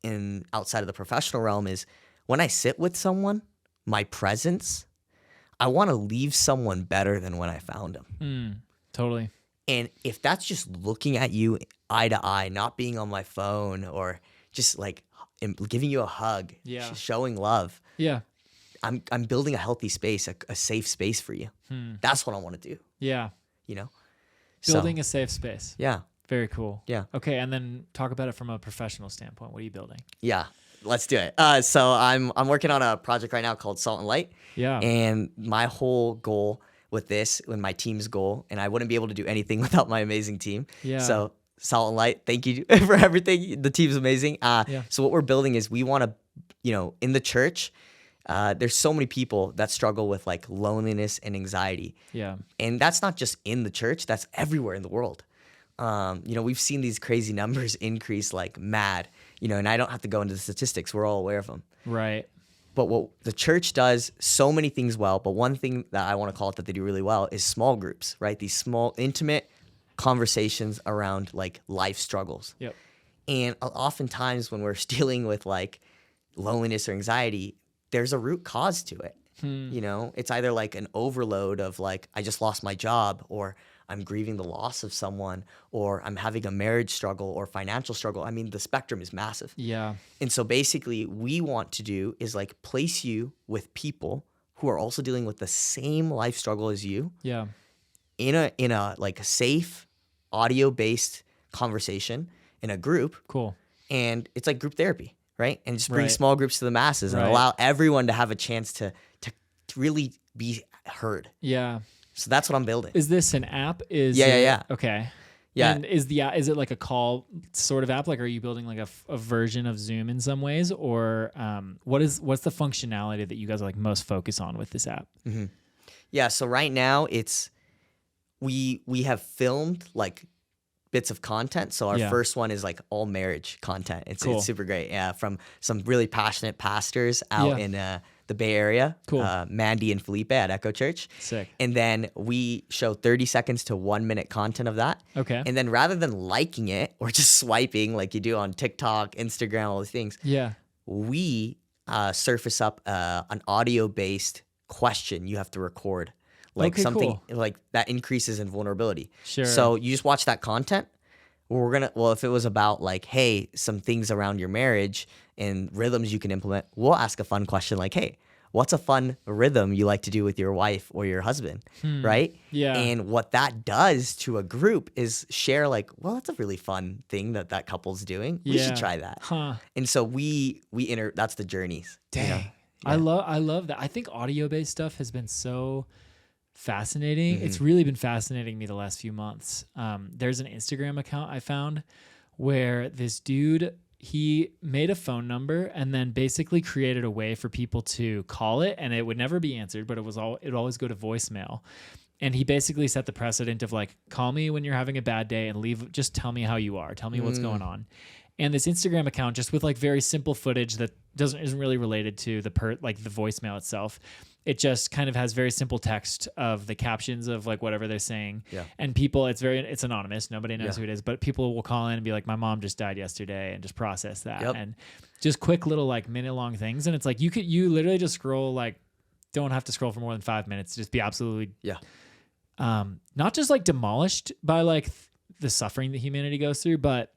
in outside of the professional realm is when I sit with someone, my presence, I want to leave someone better than when I found them. Totally. And if that's just looking at you eye to eye, not being on my phone or just like giving you a hug, Yeah. showing love, Yeah. I'm building a healthy space, a safe space for you. That's what I want to do, Yeah. you know? Building a safe space. Yeah. Very cool. Yeah. Okay, and then talk about it from a professional standpoint. What are you building? Yeah. Let's do it. So I'm working on a project right now called Salt and Light. Yeah. And my whole goal with this, and my team's goal, and I wouldn't be able to do anything without my amazing team. Yeah. So Salt and Light, thank you for everything. The team's amazing. So what we're building is we want to, you know, in the church, there's so many people that struggle with like loneliness and anxiety. Yeah. And that's not just in the church, that's everywhere in the world. You know, we've seen these crazy numbers increase like mad, you know, and I don't have to go into the statistics. We're all aware of them. Right. But what the church does so many things well, but one thing that I want to call it that they do really well is small groups, right? These small, intimate conversations around like life struggles. Yep. And oftentimes when we're dealing with like loneliness or anxiety, there's a root cause to it. You know, it's either like an overload of like, I just lost my job, or I'm grieving the loss of someone, or I'm having a marriage struggle or financial struggle. I mean, the spectrum is massive. Yeah. And so basically we want to do is like place you with people who are also dealing with the same life struggle as you Yeah. in a like a safe audio-based conversation in a group. Cool. And it's like group therapy, right? And just bring Right. small groups to the masses and Right. allow everyone to have a chance to really be heard. Yeah. So that's what I'm building. Is this an app? Yeah. Okay. Yeah. And is it like a call sort of app? Like, are you building like a version of Zoom in some ways, or what's the functionality that you guys like most focus on with this app? Yeah, so right now it's we have filmed like bits of content. So our Yeah. first one is like all marriage content. It's Cool. super great. Yeah, from some really passionate pastors out Yeah. in the Bay Area. Cool. Mandy and Felipe at Echo Church. Sick. And then we show 30 seconds to 1 minute content of that. Okay. And then rather than liking it or just swiping like you do on TikTok, Instagram, all these things, Yeah. we surface up an audio-based question you have to record. Like Okay, something cool. like that increases in vulnerability. Sure. So you just watch that content. If it was about like, hey, some things around your marriage and rhythms you can implement, we'll ask a fun question like, hey, what's a fun rhythm you like to do with your wife or your husband, right? Yeah. And what that does to a group is share like, well, that's a really fun thing that couple's doing. We Yeah. should try that. Huh. And so that's the journeys. you know? Dang. I love that. I think audio-based stuff has been so fascinating. It's really been fascinating me the last few months. There's an Instagram account I found where this dude, he made a phone number and then basically created a way for people to call it, and it would never be answered, but it would always go to voicemail. And he basically set the precedent of like, call me when you're having a bad day and just tell me how you are. Tell me what's going on. And this Instagram account, just with like very simple footage that isn't really related to the voicemail itself. It just kind of has very simple text of the captions of like whatever they're saying. Yeah. And people, it's anonymous. Nobody knows Yeah. who it is, but people will call in and be like, my mom just died yesterday, and just process that. Yep. And just quick little like minute long things. And it's like, you literally just scroll, like, don't have to scroll for more than 5 minutes. Just be absolutely, not just like demolished by like the suffering that humanity goes through, but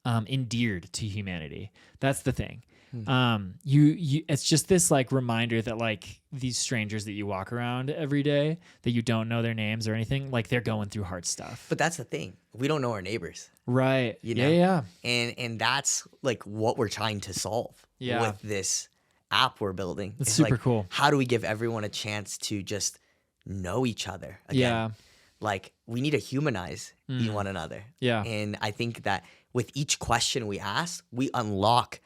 endeared to humanity. That's the thing. It's just this like reminder that like these strangers that you walk around every day that you don't know their names or anything, like they're going through hard stuff. But that's the thing. We don't know our neighbors. Right. You know? Yeah. And that's like what we're trying to solve with this app we're building. That's It's super like, cool. How do we give everyone a chance to just know each other again? Yeah. Like we need to humanize one another. Yeah. And I think that with each question we ask, we unlock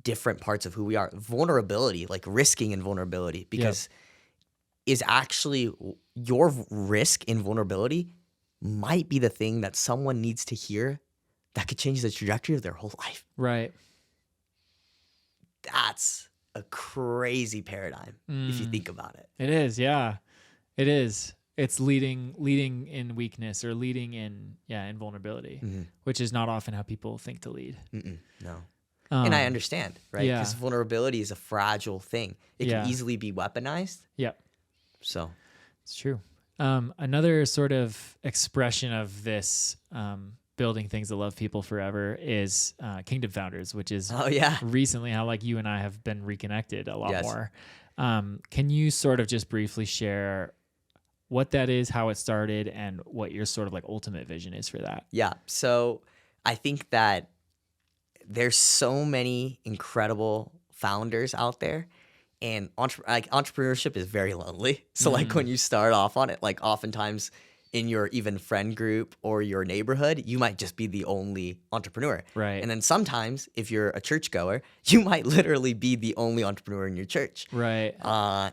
different parts of who we are. Vulnerability, like risking in vulnerability, because is actually your risk in vulnerability might be the thing that someone needs to hear that could change the trajectory of their whole life. Right. That's a crazy paradigm if you think about it. It is. Yeah, it is. It's leading in weakness or leading in vulnerability, which is not often how people think to lead. No. And I understand, right? Yeah. Because vulnerability is a fragile thing. It Yeah. can easily be weaponized. Yep. So It's true. Another sort of expression of this building things that love people forever is Kingdom Founders, which is recently how like you and I have been reconnected a lot more. Can you sort of just briefly share what that is, how it started, and what your sort of like ultimate vision is for that? Yeah. So I think that there's so many incredible founders out there, and entrepreneurship is very lonely. So like when you start off on it, like oftentimes in your even friend group or your neighborhood, you might just be the only entrepreneur. Right. And then sometimes if you're a churchgoer, you might literally be the only entrepreneur in your church. Right.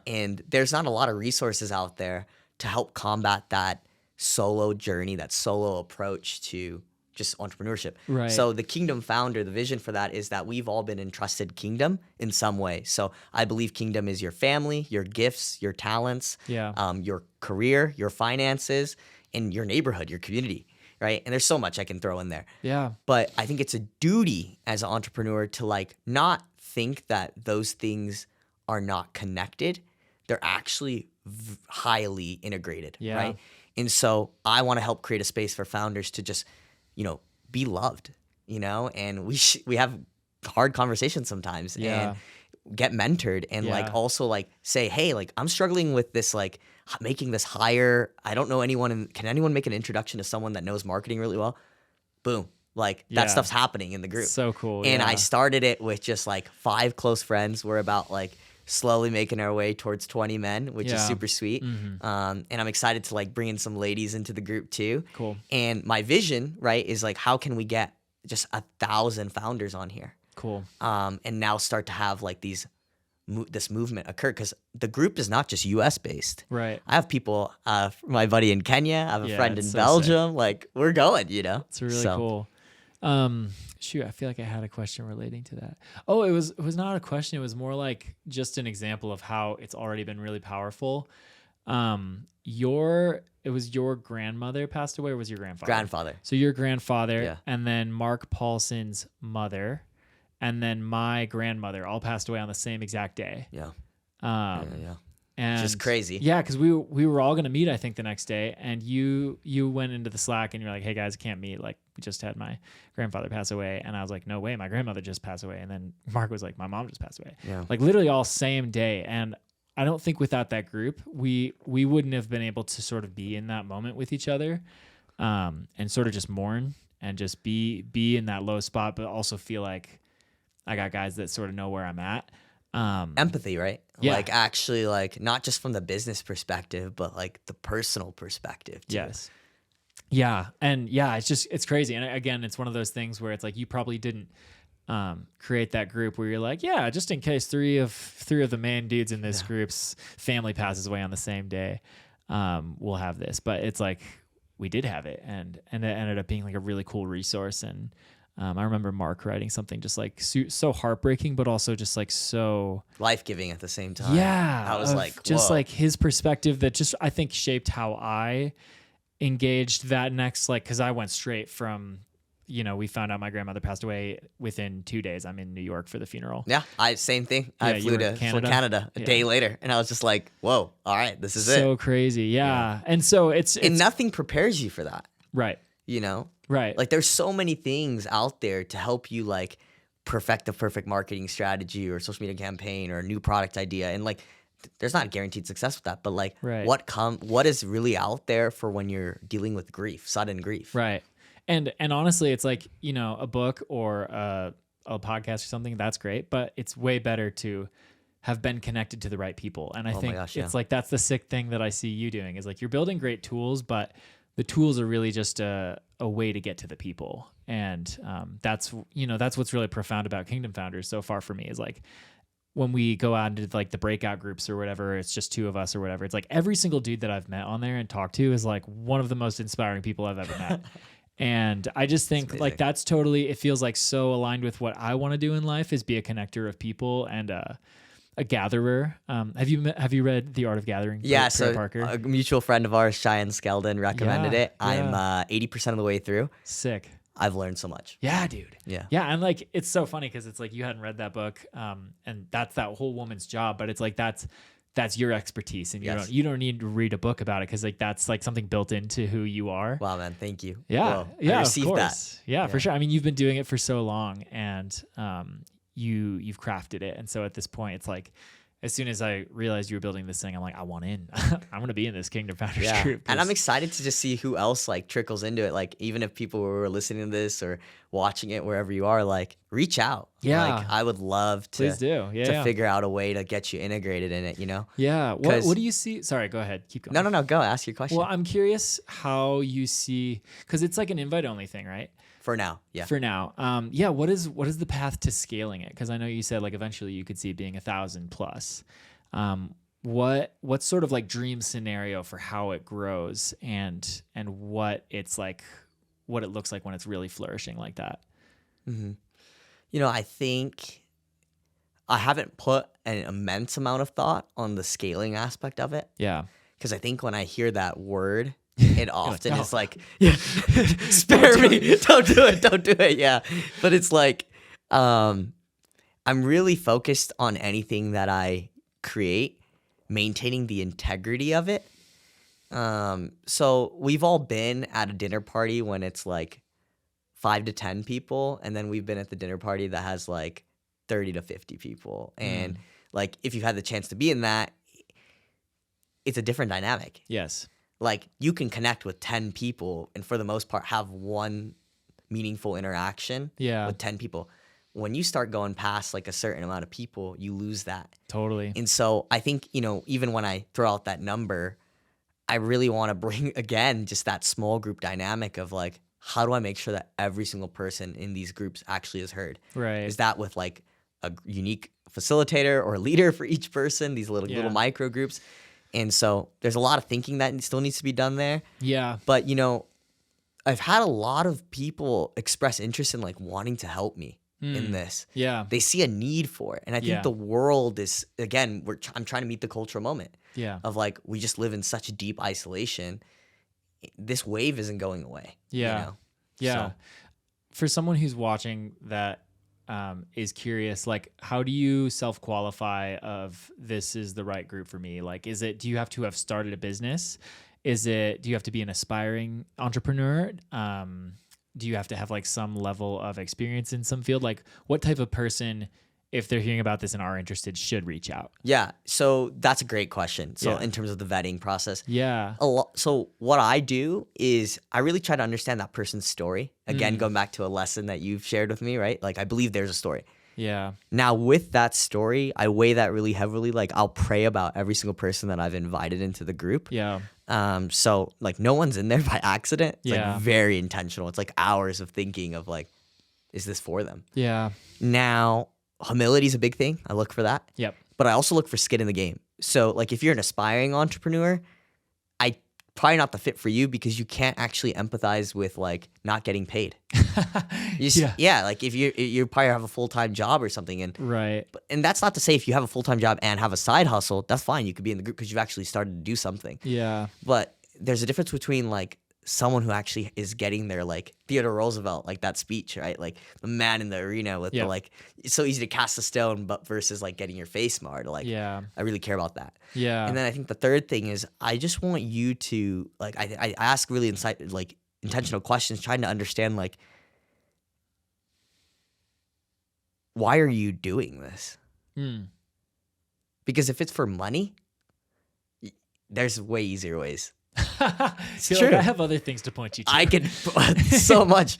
And there's not a lot of resources out there to help combat that solo journey, that solo approach to just entrepreneurship. Right. So the Kingdom Founder, the vision for that is that we've all been entrusted kingdom in some way. So I believe kingdom is your family, your gifts, your talents, your career, your finances, and your neighborhood, your community, right? And there's so much I can throw in there. Yeah. But I think it's a duty as an entrepreneur to like not think that those things are not connected. They're actually highly integrated, right? And so I want to help create a space for founders to just, be loved, and we have hard conversations sometimes and get mentored and like also like say, hey, like I'm struggling with this, like making this hire. I don't know anyone. Can anyone make an introduction to someone that knows marketing really well? Boom. Like that stuff's happening in the group. So cool. And I started it with just like 5 close friends. We're about like slowly making our way towards 20 men, which is super sweet. And I'm excited to like bring in some ladies into the group too. Cool. And my vision, right, is like, how can we get just 1,000 founders on here? Cool. And now start to have like this movement occur, because the group is not just US based. Right. I have people, my buddy in Kenya, I have a friend in it's so Belgium. Like we're going, It's really cool. Shoot, I feel like I had a question relating to that. Oh, it was not a question. It was more like just an example of how it's already been really powerful. It was your grandmother passed away, or was your grandfather? Grandfather. So your grandfather, and then Mark Paulson's mother, and then my grandmother all passed away on the same exact day. Yeah. And just crazy. Yeah, because we were all gonna meet, I think, the next day, and you went into the Slack and you're like, "Hey guys, can't meet. Like, we just had my grandfather pass away," and I was like, "No way, my grandmother just passed away." And then Mark was like, "My mom just passed away." Yeah. Like literally all same day. And I don't think without that group, we wouldn't have been able to sort of be in that moment with each other, and sort of just mourn and just be in that low spot, but also feel like I got guys that sort of know where I'm at. Empathy, right? Yeah. Like actually like not just from the business perspective, but like the personal perspective too. Yes. Yeah. And it's crazy. And again, it's one of those things where it's like, you probably didn't create that group where you're like, yeah, just in case three of the main dudes in this group's family passes away on the same day, we'll have this. But it's like, we did have it, and it ended up being like a really cool resource. And I remember Mark writing something just like so heartbreaking, but also just like so life-giving at the same time. Yeah. I was like, just whoa. like his perspective that just, I think, shaped how I engaged that next, like, cause I went straight from, we found out my grandmother passed away within 2 days. I'm in New York for the funeral. Yeah, same thing. Yeah, I flew to Canada a day later, and I was just like, whoa, all right, this is it. So crazy. Yeah. And so it's nothing prepares you for that. Right. Right. Like there's so many things out there to help you like perfect the perfect marketing strategy or social media campaign or a new product idea. And like, there's not guaranteed success with that, but like what is really out there for when you're dealing with grief, sudden grief. Right. And honestly, it's like, a book or a podcast or something, that's great, but it's way better to have been connected to the right people. And I think it's like, that's the sick thing that I see you doing is like, you're building great tools, but the tools are really just a way to get to the people. And that's what's really profound about Kingdom Founders so far for me is like, when we go out into like the breakout groups or whatever, it's just two of us or whatever. It's like every single dude that I've met on there and talked to is like one of the most inspiring people I've ever met. And I just think like that's totally, it feels like so aligned with what I want to do in life, is be a connector of people and a gatherer. Have you read The Art of Gathering? Yeah, Trey so Parker? a mutual friend of ours, Cheyenne Skeldon, recommended Yeah, it. I'm 80% of the way through. Sick. I've learned so much. Yeah, dude. Yeah. Yeah, and like it's so funny because it's like you hadn't read that book, and that's that whole woman's job, but it's like that's your expertise, and you don't need to read a book about it because like that's like something built into who you are. Wow, man, thank you. Yeah, Whoa, yeah, I of received course. that. Yeah, for sure. I mean, you've been doing it for so long, and you've crafted it, and so at this point, it's like, as soon as I realized you were building this thing, I'm like, I want in. I'm gonna be in this Kingdom Founders group. And I'm excited to just see who else like trickles into it. Like, even if people were listening to this or watching it wherever you are, like, reach out. Yeah. Like, I would love to, Please do. Yeah. figure out a way to get you integrated in it, you know? Yeah. What 'Cause- do you see? Sorry, go ahead. Keep going. No, go ask your question. Well, I'm curious how you see, because it's like an invite only thing, right? For now, yeah. For now. Yeah. What is the path to scaling it? Because I know you said like eventually you could see it being 1,000 plus. What's sort of like dream scenario for how it grows and what it's like, what it looks like when it's really flourishing like that? Mm-hmm. You know, I think I haven't put an immense amount of thought on the scaling aspect of it. Yeah. Because I think when I hear that word, it often no. is like, yeah, spare me. Don't do it. Yeah. But it's like, I'm really focused on anything that I create, maintaining the integrity of it. So we've all been at a dinner party when it's like 5 to 10 people, and then we've been at the dinner party that has like 30 to 50 people. And like, if you've had the chance to be in that, it's a different dynamic. Yes. Like, you can connect with 10 people and for the most part have one meaningful interaction with 10 people. When you start going past like a certain amount of people, you lose that. Totally. And so I think, you know, even when I throw out that number, I really want to bring, again, just that small group dynamic of like, how do I make sure that every single person in these groups actually is heard? Right. Is that with like a unique facilitator or leader for each person, these little micro groups? And so there's a lot of thinking that still needs to be done there. Yeah. But, you know, I've had a lot of people express interest in like wanting to help me in this. Yeah. They see a need for it. And I think the world is, again, I'm trying to meet the cultural moment of like, we just live in such deep isolation. This wave isn't going away. Yeah. You know? Yeah. So. For someone who's watching that is curious, like, how do you self-qualify of this is the right group for me? Like, do you have to have started a business? Do you have to be an aspiring entrepreneur? Do you have to have like some level of experience in some field? Like, what type of person, if they're hearing about this and are interested, should reach out? Yeah. So that's a great question. So in terms of the vetting process. Yeah. So what I do is I really try to understand that person's story. Again, going back to a lesson that you've shared with me, right? Like, I believe there's a story. Yeah. Now, with that story, I weigh that really heavily. Like, I'll pray about every single person that I've invited into the group. Yeah. So like, no one's in there by accident. It's Yeah. like very intentional. It's like hours of thinking of like, is this for them? Yeah. Now, humility is a big thing. I look for that. Yep. But I also look for skin in the game. So like, if you're an aspiring entrepreneur, I probably not the fit for you because you can't actually empathize with like not getting paid. Like if you probably have a full-time job or something, and that's not to say if you have a full-time job and have a side hustle, that's fine. You could be in the group because you've actually started to do something. Yeah. But there's a difference between like someone who actually is getting their, like Theodore Roosevelt, like that speech, right? Like the man in the arena with the like, it's so easy to cast a stone, but versus like getting your face marred. Like, I really care about that. Yeah. And then I think the third thing is I just want you to like, I ask really intentional questions, trying to understand like, why are you doing this? Because if it's for money, there's way easier ways. It's true. Like I have other things to point you to. I could so much.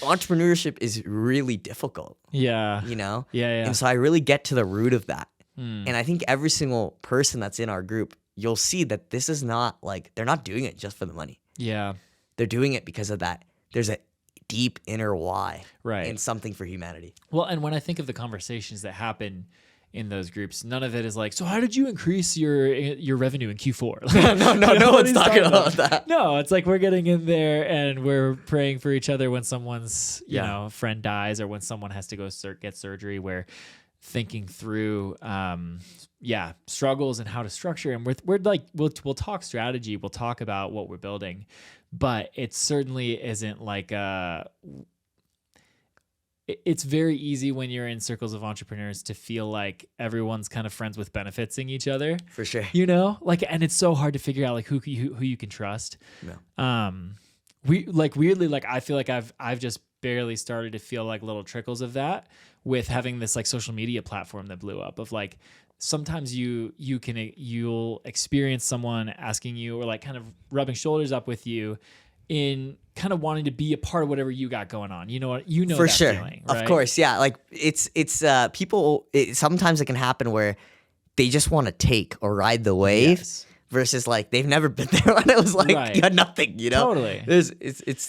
Entrepreneurship is really difficult. Yeah. You know? Yeah. And so I really get to the root of that. And I think every single person that's in our group, you'll see that this is not like, they're not doing it just for the money. Yeah. They're doing it because of that. There's a deep inner why. Right. And something for humanity. Well, and when I think of the conversations that happen in those groups. None of it is like, so how did you increase your revenue in Q4? no, no one's talking about that. No, it's like we're getting in there and we're praying for each other when someone's friend dies or when someone has to go get surgery. We're thinking through struggles and how to structure, and we're like we'll talk strategy, we'll talk about what we're building, but it certainly isn't like it's very easy when you're in circles of entrepreneurs to feel like everyone's kind of friends with benefitsing each other. For sure. Like, and it's so hard to figure out like who you can trust. Yeah. We like weirdly, like I feel like I've just barely started to feel like little trickles of that with having this like social media platform that blew up of like, sometimes you'll experience someone asking you or like kind of rubbing shoulders up with you in kind of wanting to be a part of whatever you got going on. You know what? You know For that sure. feeling, right? Of course. Yeah. Like it's people, sometimes it can happen where they just want to take or ride the wave versus like they've never been there when it was like you had nothing, you know? Totally.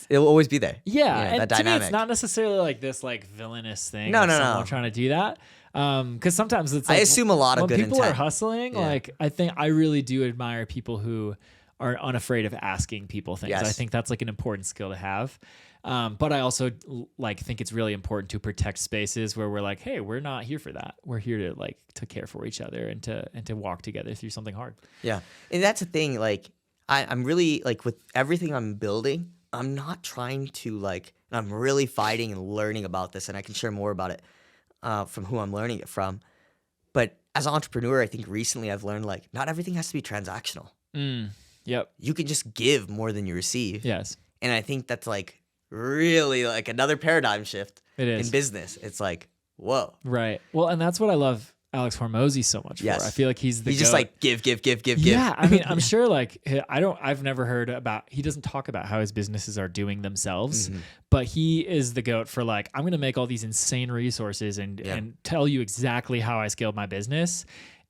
It'll always be there. Yeah. That And to dynamic. me, it's not necessarily like this like villainous thing. No, of no, someone no. trying to do that. Because sometimes it's I like, assume a lot of when good people are intent. hustling, Yeah. like I think I really do admire people who are unafraid of asking people things. Yes. I think that's like an important skill to have. But I also like think it's really important to protect spaces where we're like, hey, we're not here for that. We're here to like to care for each other and to walk together through something hard. Yeah. And that's the thing, like I'm really like with everything I'm building, I'm not trying to like, I'm really fighting and learning about this, and I can share more about it from who I'm learning it from. But as an entrepreneur, I think recently I've learned like not everything has to be transactional. Yep. You can just give more than you receive. Yes. And I think that's like really like another paradigm shift It is. in business. It's like, whoa. Right. Well, and that's what I love Alex Hormozy so much Yes. for. I feel like he's He's just goat. like give. Yeah, I mean, I'm sure like I've never heard about, he doesn't talk about how his businesses are doing themselves, but he is the goat for like, I'm going to make all these insane resources and tell you exactly how I scaled my business.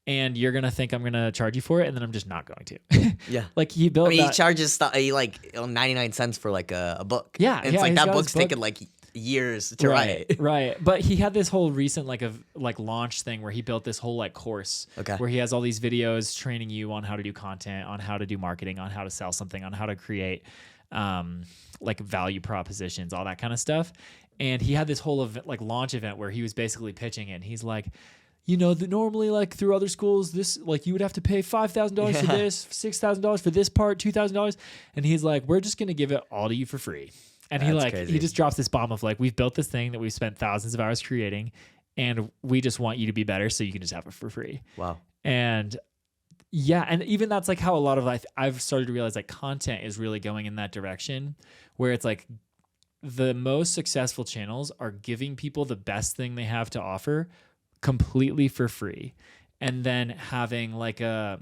And you're going to think I'm going to charge you for it. And then I'm just not going to. Yeah. Like he built I mean, that. he charges he like 99 cents for like a book. Yeah, And it's yeah, like he's that got his book's book. taken like years to write. Right. But he had this whole recent launch thing where he built this whole like course where he has all these videos training you on how to do content, on how to do marketing, on how to sell something, on how to create like value propositions, all that kind of stuff. And he had this whole launch event where he was basically pitching it. And he's like, you know, normally like through other schools, this like you would have to pay $5,000 for this, $6,000 for this part, $2,000. And he's like, we're just going to give it all to you for free. And That's crazy. he just drops this bomb of like, we've built this thing that we've spent thousands of hours creating, and we just want you to be better so you can just have it for free. Wow. And yeah, and even that's like how a lot of I've started to realize like content is really going in that direction where it's like the most successful channels are giving people the best thing they have to offer completely for free, and then having like a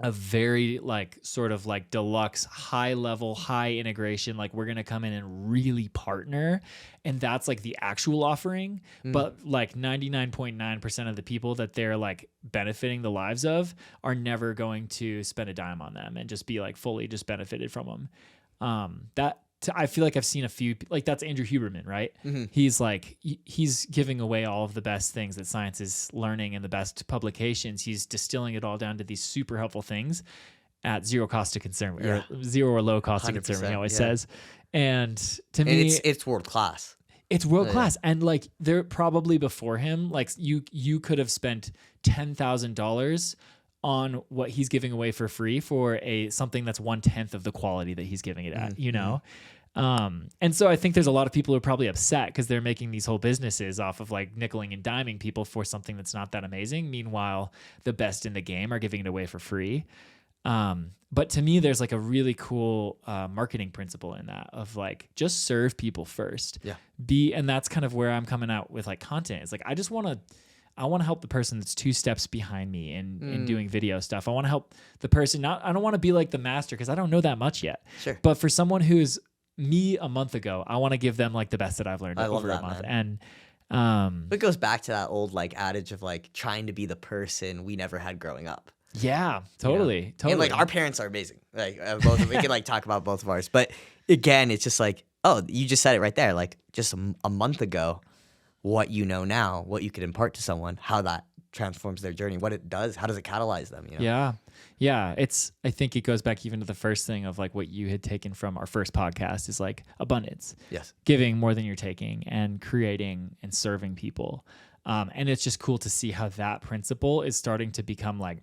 very like sort of like deluxe high level high integration, like we're gonna come in and really partner, and that's like the actual offering. But like 99.9% of the people that they're like benefiting the lives of are never going to spend a dime on them and just be like fully just benefited from them. I feel like I've seen a few, like that's Andrew Huberman, right? He's like, he's giving away all of the best things that science is learning and the best publications. He's distilling it all down to these super helpful things at zero cost to consumer, or zero or low cost to consumer, he always says. And to me, it's world class. It's world class. And like they're probably before him, like you could have spent $10,000 on what he's giving away for free for something that's 1/10 of the quality that he's giving it at, you know? And so I think there's a lot of people who are probably upset because they're making these whole businesses off of like nickeling and diming people for something that's not that amazing. Meanwhile, the best in the game are giving it away for free. But to me, there's like a really cool marketing principle in that of like, just serve people first. And that's kind of where I'm coming out with like content. It's like, I want to help the person that's 2 steps behind me in doing video stuff. I want to help the person. I don't want to be like the master because I don't know that much yet. Sure. But for someone who's me a month ago, I want to give them like the best that I've learned over that, a month. man. And It goes back to that old like adage of like trying to be the person we never had growing up. yeah, totally. And like our parents are amazing. Like both, we can like talk about both of ours. But again, it's just like, oh, you just said it right there. Like just a month ago, what you know now, what you could impart to someone, how that transforms their journey, what it does, how does it catalyze them, you know? Yeah. I think it goes back even to the first thing of like what you had taken from our first podcast is like abundance. Yes. Giving more than you're taking and creating and serving people. And it's just cool to see how that principle is starting to become like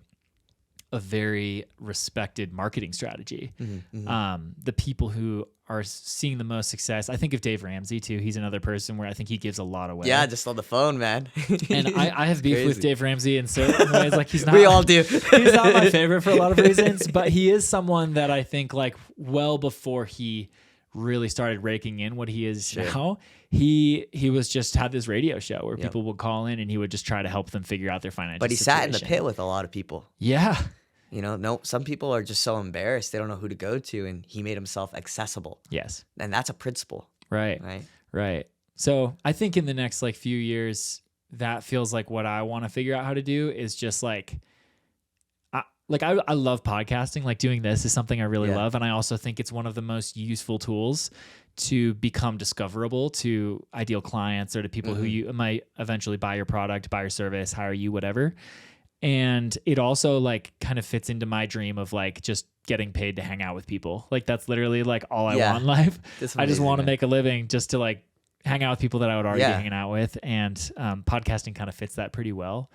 a very respected marketing strategy. The people who are seeing the most success, I think of Dave Ramsey too. He's another person where I think he gives a lot away. Yeah, just on the phone, man. And I have beef with Dave Ramsey in certain ways. Like he's not. We all do. He's not my favorite for a lot of reasons, but he is someone that I think like well before he really started raking in what he is now, he was just had this radio show where people would call in and he would just try to help them figure out their financial But he situation. sat in the pit with a lot of people. Yeah. You know, no, some people are just so embarrassed. They don't know who to go to. And he made himself accessible. Yes. And that's a principle. Right. So I think in the next like few years, that feels like what I want to figure out how to do is just like, I love podcasting. Like doing this is something I really love. And I also think it's one of the most useful tools to become discoverable to ideal clients or to people who you might eventually buy your product, buy your service, hire you, whatever. And it also like kind of fits into my dream of like just getting paid to hang out with people. Like that's literally like all I want in life. I just want to make a living just to like hang out with people that I would already be hanging out with. And podcasting kind of fits that pretty well.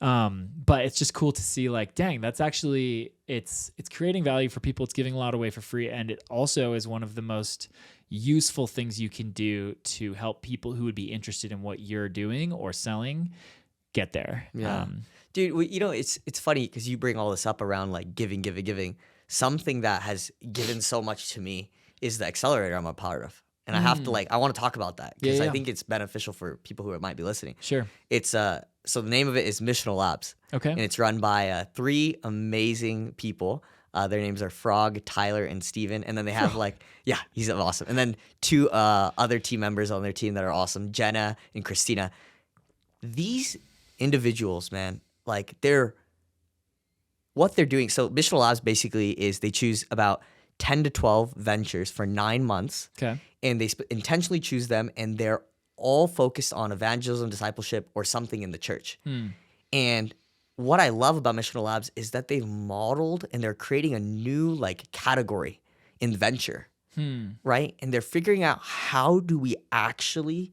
But it's just cool to see like, dang, that's actually, it's creating value for people. It's giving a lot away for free. And it also is one of the most useful things you can do to help people who would be interested in what you're doing or selling get there. Yeah. Dude, you know, it's funny because you bring all this up around like giving. Something that has given so much to me is the accelerator I'm a part of. And I have to I want to talk about that because I think it's beneficial for people who might be listening. Sure. It's so the name of it is Missional Labs. Okay. And it's run by 3 amazing people. Their names are Frog, Tyler, and Steven. And then they have he's awesome. And then 2 other team members on their team that are awesome, Jenna and Christina. These individuals, man, like what they're doing. So Missional Labs basically is they choose about 10 to 12 ventures for 9 months. Okay. And they intentionally choose them, and they're all focused on evangelism, discipleship, or something in the church. And what I love about Missional Labs is that they've modeled and they're creating a new like category in venture, right? And they're figuring out how do we actually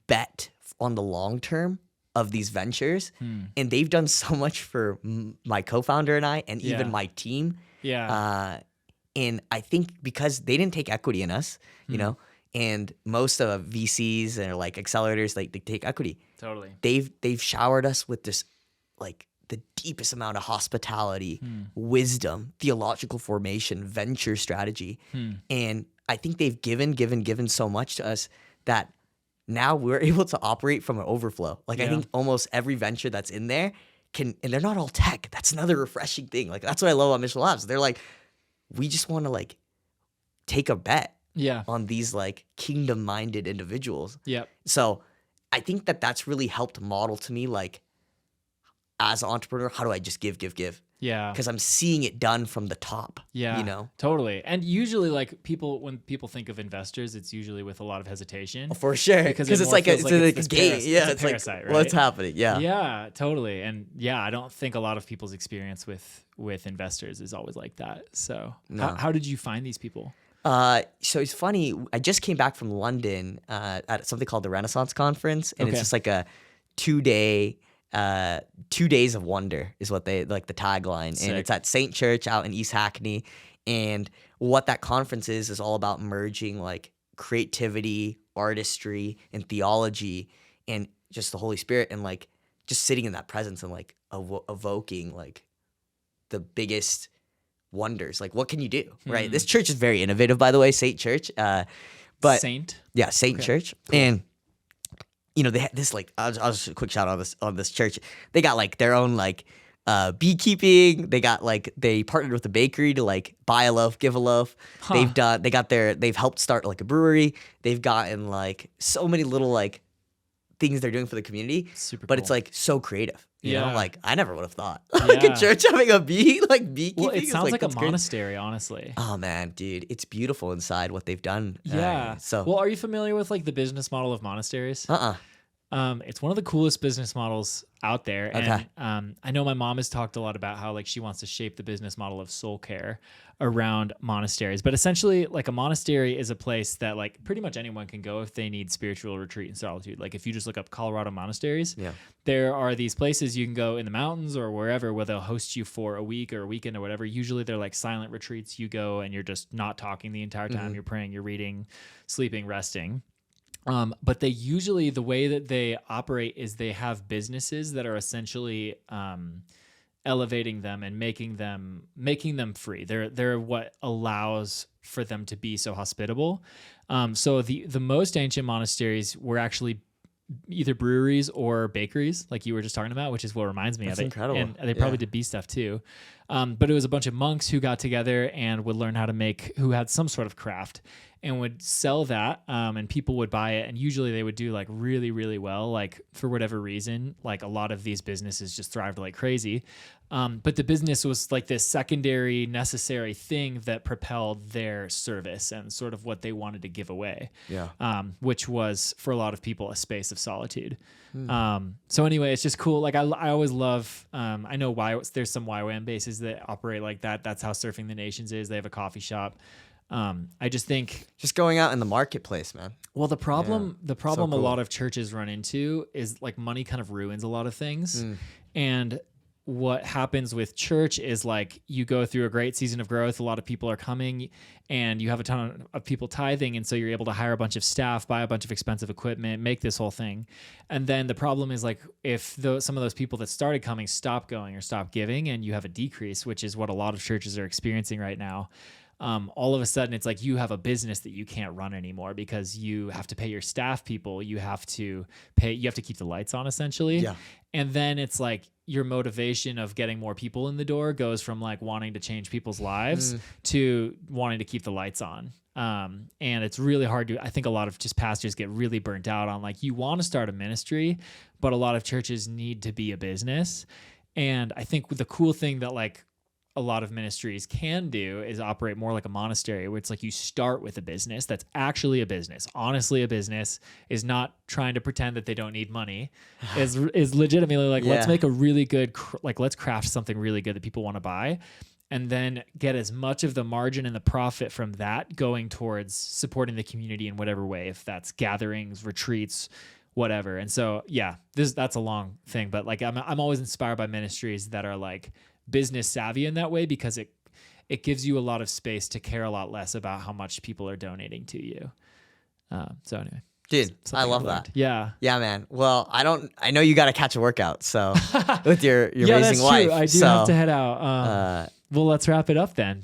bet on the long term of these ventures. And they've done so much for my co-founder and I, and even my team. And I think because they didn't take equity in us, you know, and most of VCs and like accelerators, like they take equity. Totally. They've showered us with this, like the deepest amount of hospitality, wisdom, theological formation, venture strategy. And I think they've given so much to us that now we're able to operate from an overflow. Like I think almost every venture that's in there and they're not all tech. That's another refreshing thing. Like that's what I love about Missional Labs. They're like, we just want to like take a bet on these like kingdom-minded individuals. So I think that's really helped model to me like as an entrepreneur, how do I just give? Yeah. Because I'm seeing it done from the top. Yeah. You know? Totally. And usually like when people think of investors, it's usually with a lot of hesitation. Oh, for sure. Because it's like a game. Yeah. It's a parasite, right? What's happening? Yeah. Yeah, totally. And I don't think a lot of people's experience with investors is always like that. So how did you find these people? So it's funny. I just came back from London at something called the Renaissance Conference. And it's just like a 2-day 2 days of wonder is what they like the tagline. Sick. And it's at St. Church out in East Hackney. And what that conference is all about merging like creativity, artistry, and theology, and just the Holy Spirit, and like just sitting in that presence and like evoking like the biggest wonders. Like what can you do, right? This church is very innovative, by the way, St. Church. But Saint Church. And you know, they had this like I'll just a quick shout out on this church. They got like their own like beekeeping. They got like they partnered with a bakery to like buy a loaf, give a loaf. They've helped start like a brewery. They've gotten like so many little like things they're doing for the community. Super cool. It's like so creative. You know, like I never would have thought like a church having a beekeeping. Well, it sounds like a monastery, honestly. Oh man, dude, it's beautiful inside what they've done. Yeah. Well, are you familiar with like the business model of monasteries? It's one of the coolest business models out there. Okay. And I know my mom has talked a lot about how like she wants to shape the business model of soul care around monasteries. But essentially, like a monastery is a place that like pretty much anyone can go if they need spiritual retreat and solitude. Like if you just look up Colorado monasteries, there are these places you can go in the mountains or wherever where they'll host you for a week or a weekend or whatever. Usually they're like silent retreats. You go and you're just not talking the entire time. You're praying, you're reading, sleeping, resting. But they usually, the way that they operate is they have businesses that are essentially elevating them and making them free. They're what allows for them to be so hospitable. So the most ancient monasteries were actually either breweries or bakeries, like you were just talking about, which is what reminds me of it. That's incredible. And they probably did bee stuff too. But it was a bunch of monks who got together and would learn how to who had some sort of craft and would sell that, and people would buy it. And usually they would do like really, really well. Like for whatever reason, like a lot of these businesses just thrived like crazy. But the business was like this secondary necessary thing that propelled their service and sort of what they wanted to give away. Which was for a lot of people a space of solitude. So anyway, it's just cool. Like I always love, I know there's some YWAM bases that operate like that. That's how Surfing the Nations is. They have a coffee shop. I just think Just going out in the marketplace, man. well, the problem cool. a lot of churches run into is like money kind of ruins a lot of things. And what happens with church is like you go through a great season of growth. A lot of people are coming and you have a ton of people tithing. And so you're able to hire a bunch of staff, buy a bunch of expensive equipment, make this whole thing. And then the problem is like if some of those people that started coming stop going or stop giving and you have a decrease, which is what a lot of churches are experiencing right now. All of a sudden it's like you have a business that you can't run anymore because you have to pay your staff people. You have to keep the lights on essentially. And then it's like your motivation of getting more people in the door goes from like wanting to change people's lives to wanting to keep the lights on. And it's really hard I think a lot of just pastors get really burnt out on like, you want to start a ministry, but a lot of churches need to be a business. And I think the cool thing that like a lot of ministries can do is operate more like a monastery where it's like you start with a business that's actually a business. Honestly, a business is not trying to pretend that they don't need money, is legitimately like, let's make a really good, let's craft something really good that people want to buy and then get as much of the margin and the profit from that going towards supporting the community in whatever way, if that's gatherings, retreats, whatever. And so, that's a long thing, but like, I'm always inspired by ministries that are like, business savvy in that way because it gives you a lot of space to care a lot less about how much people are donating to you. So anyway, dude, I love that. Yeah, man. Well, I know you got to catch a workout. So with your amazing wife. True. I do have to head out. Well, let's wrap it up then.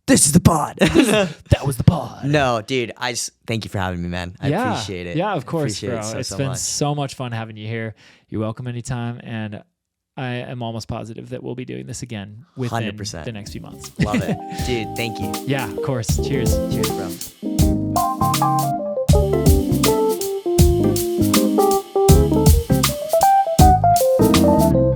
This is the pod. That was the pod. No, dude, I just thank you for having me, man. I appreciate it. Yeah, of course, bro. It's been much. so much fun having you here. You're welcome anytime. And I am almost positive that we'll be doing this again within 100%. The next few months. Love it. Dude, thank you. Yeah, of course. Cheers. Cheers, bro.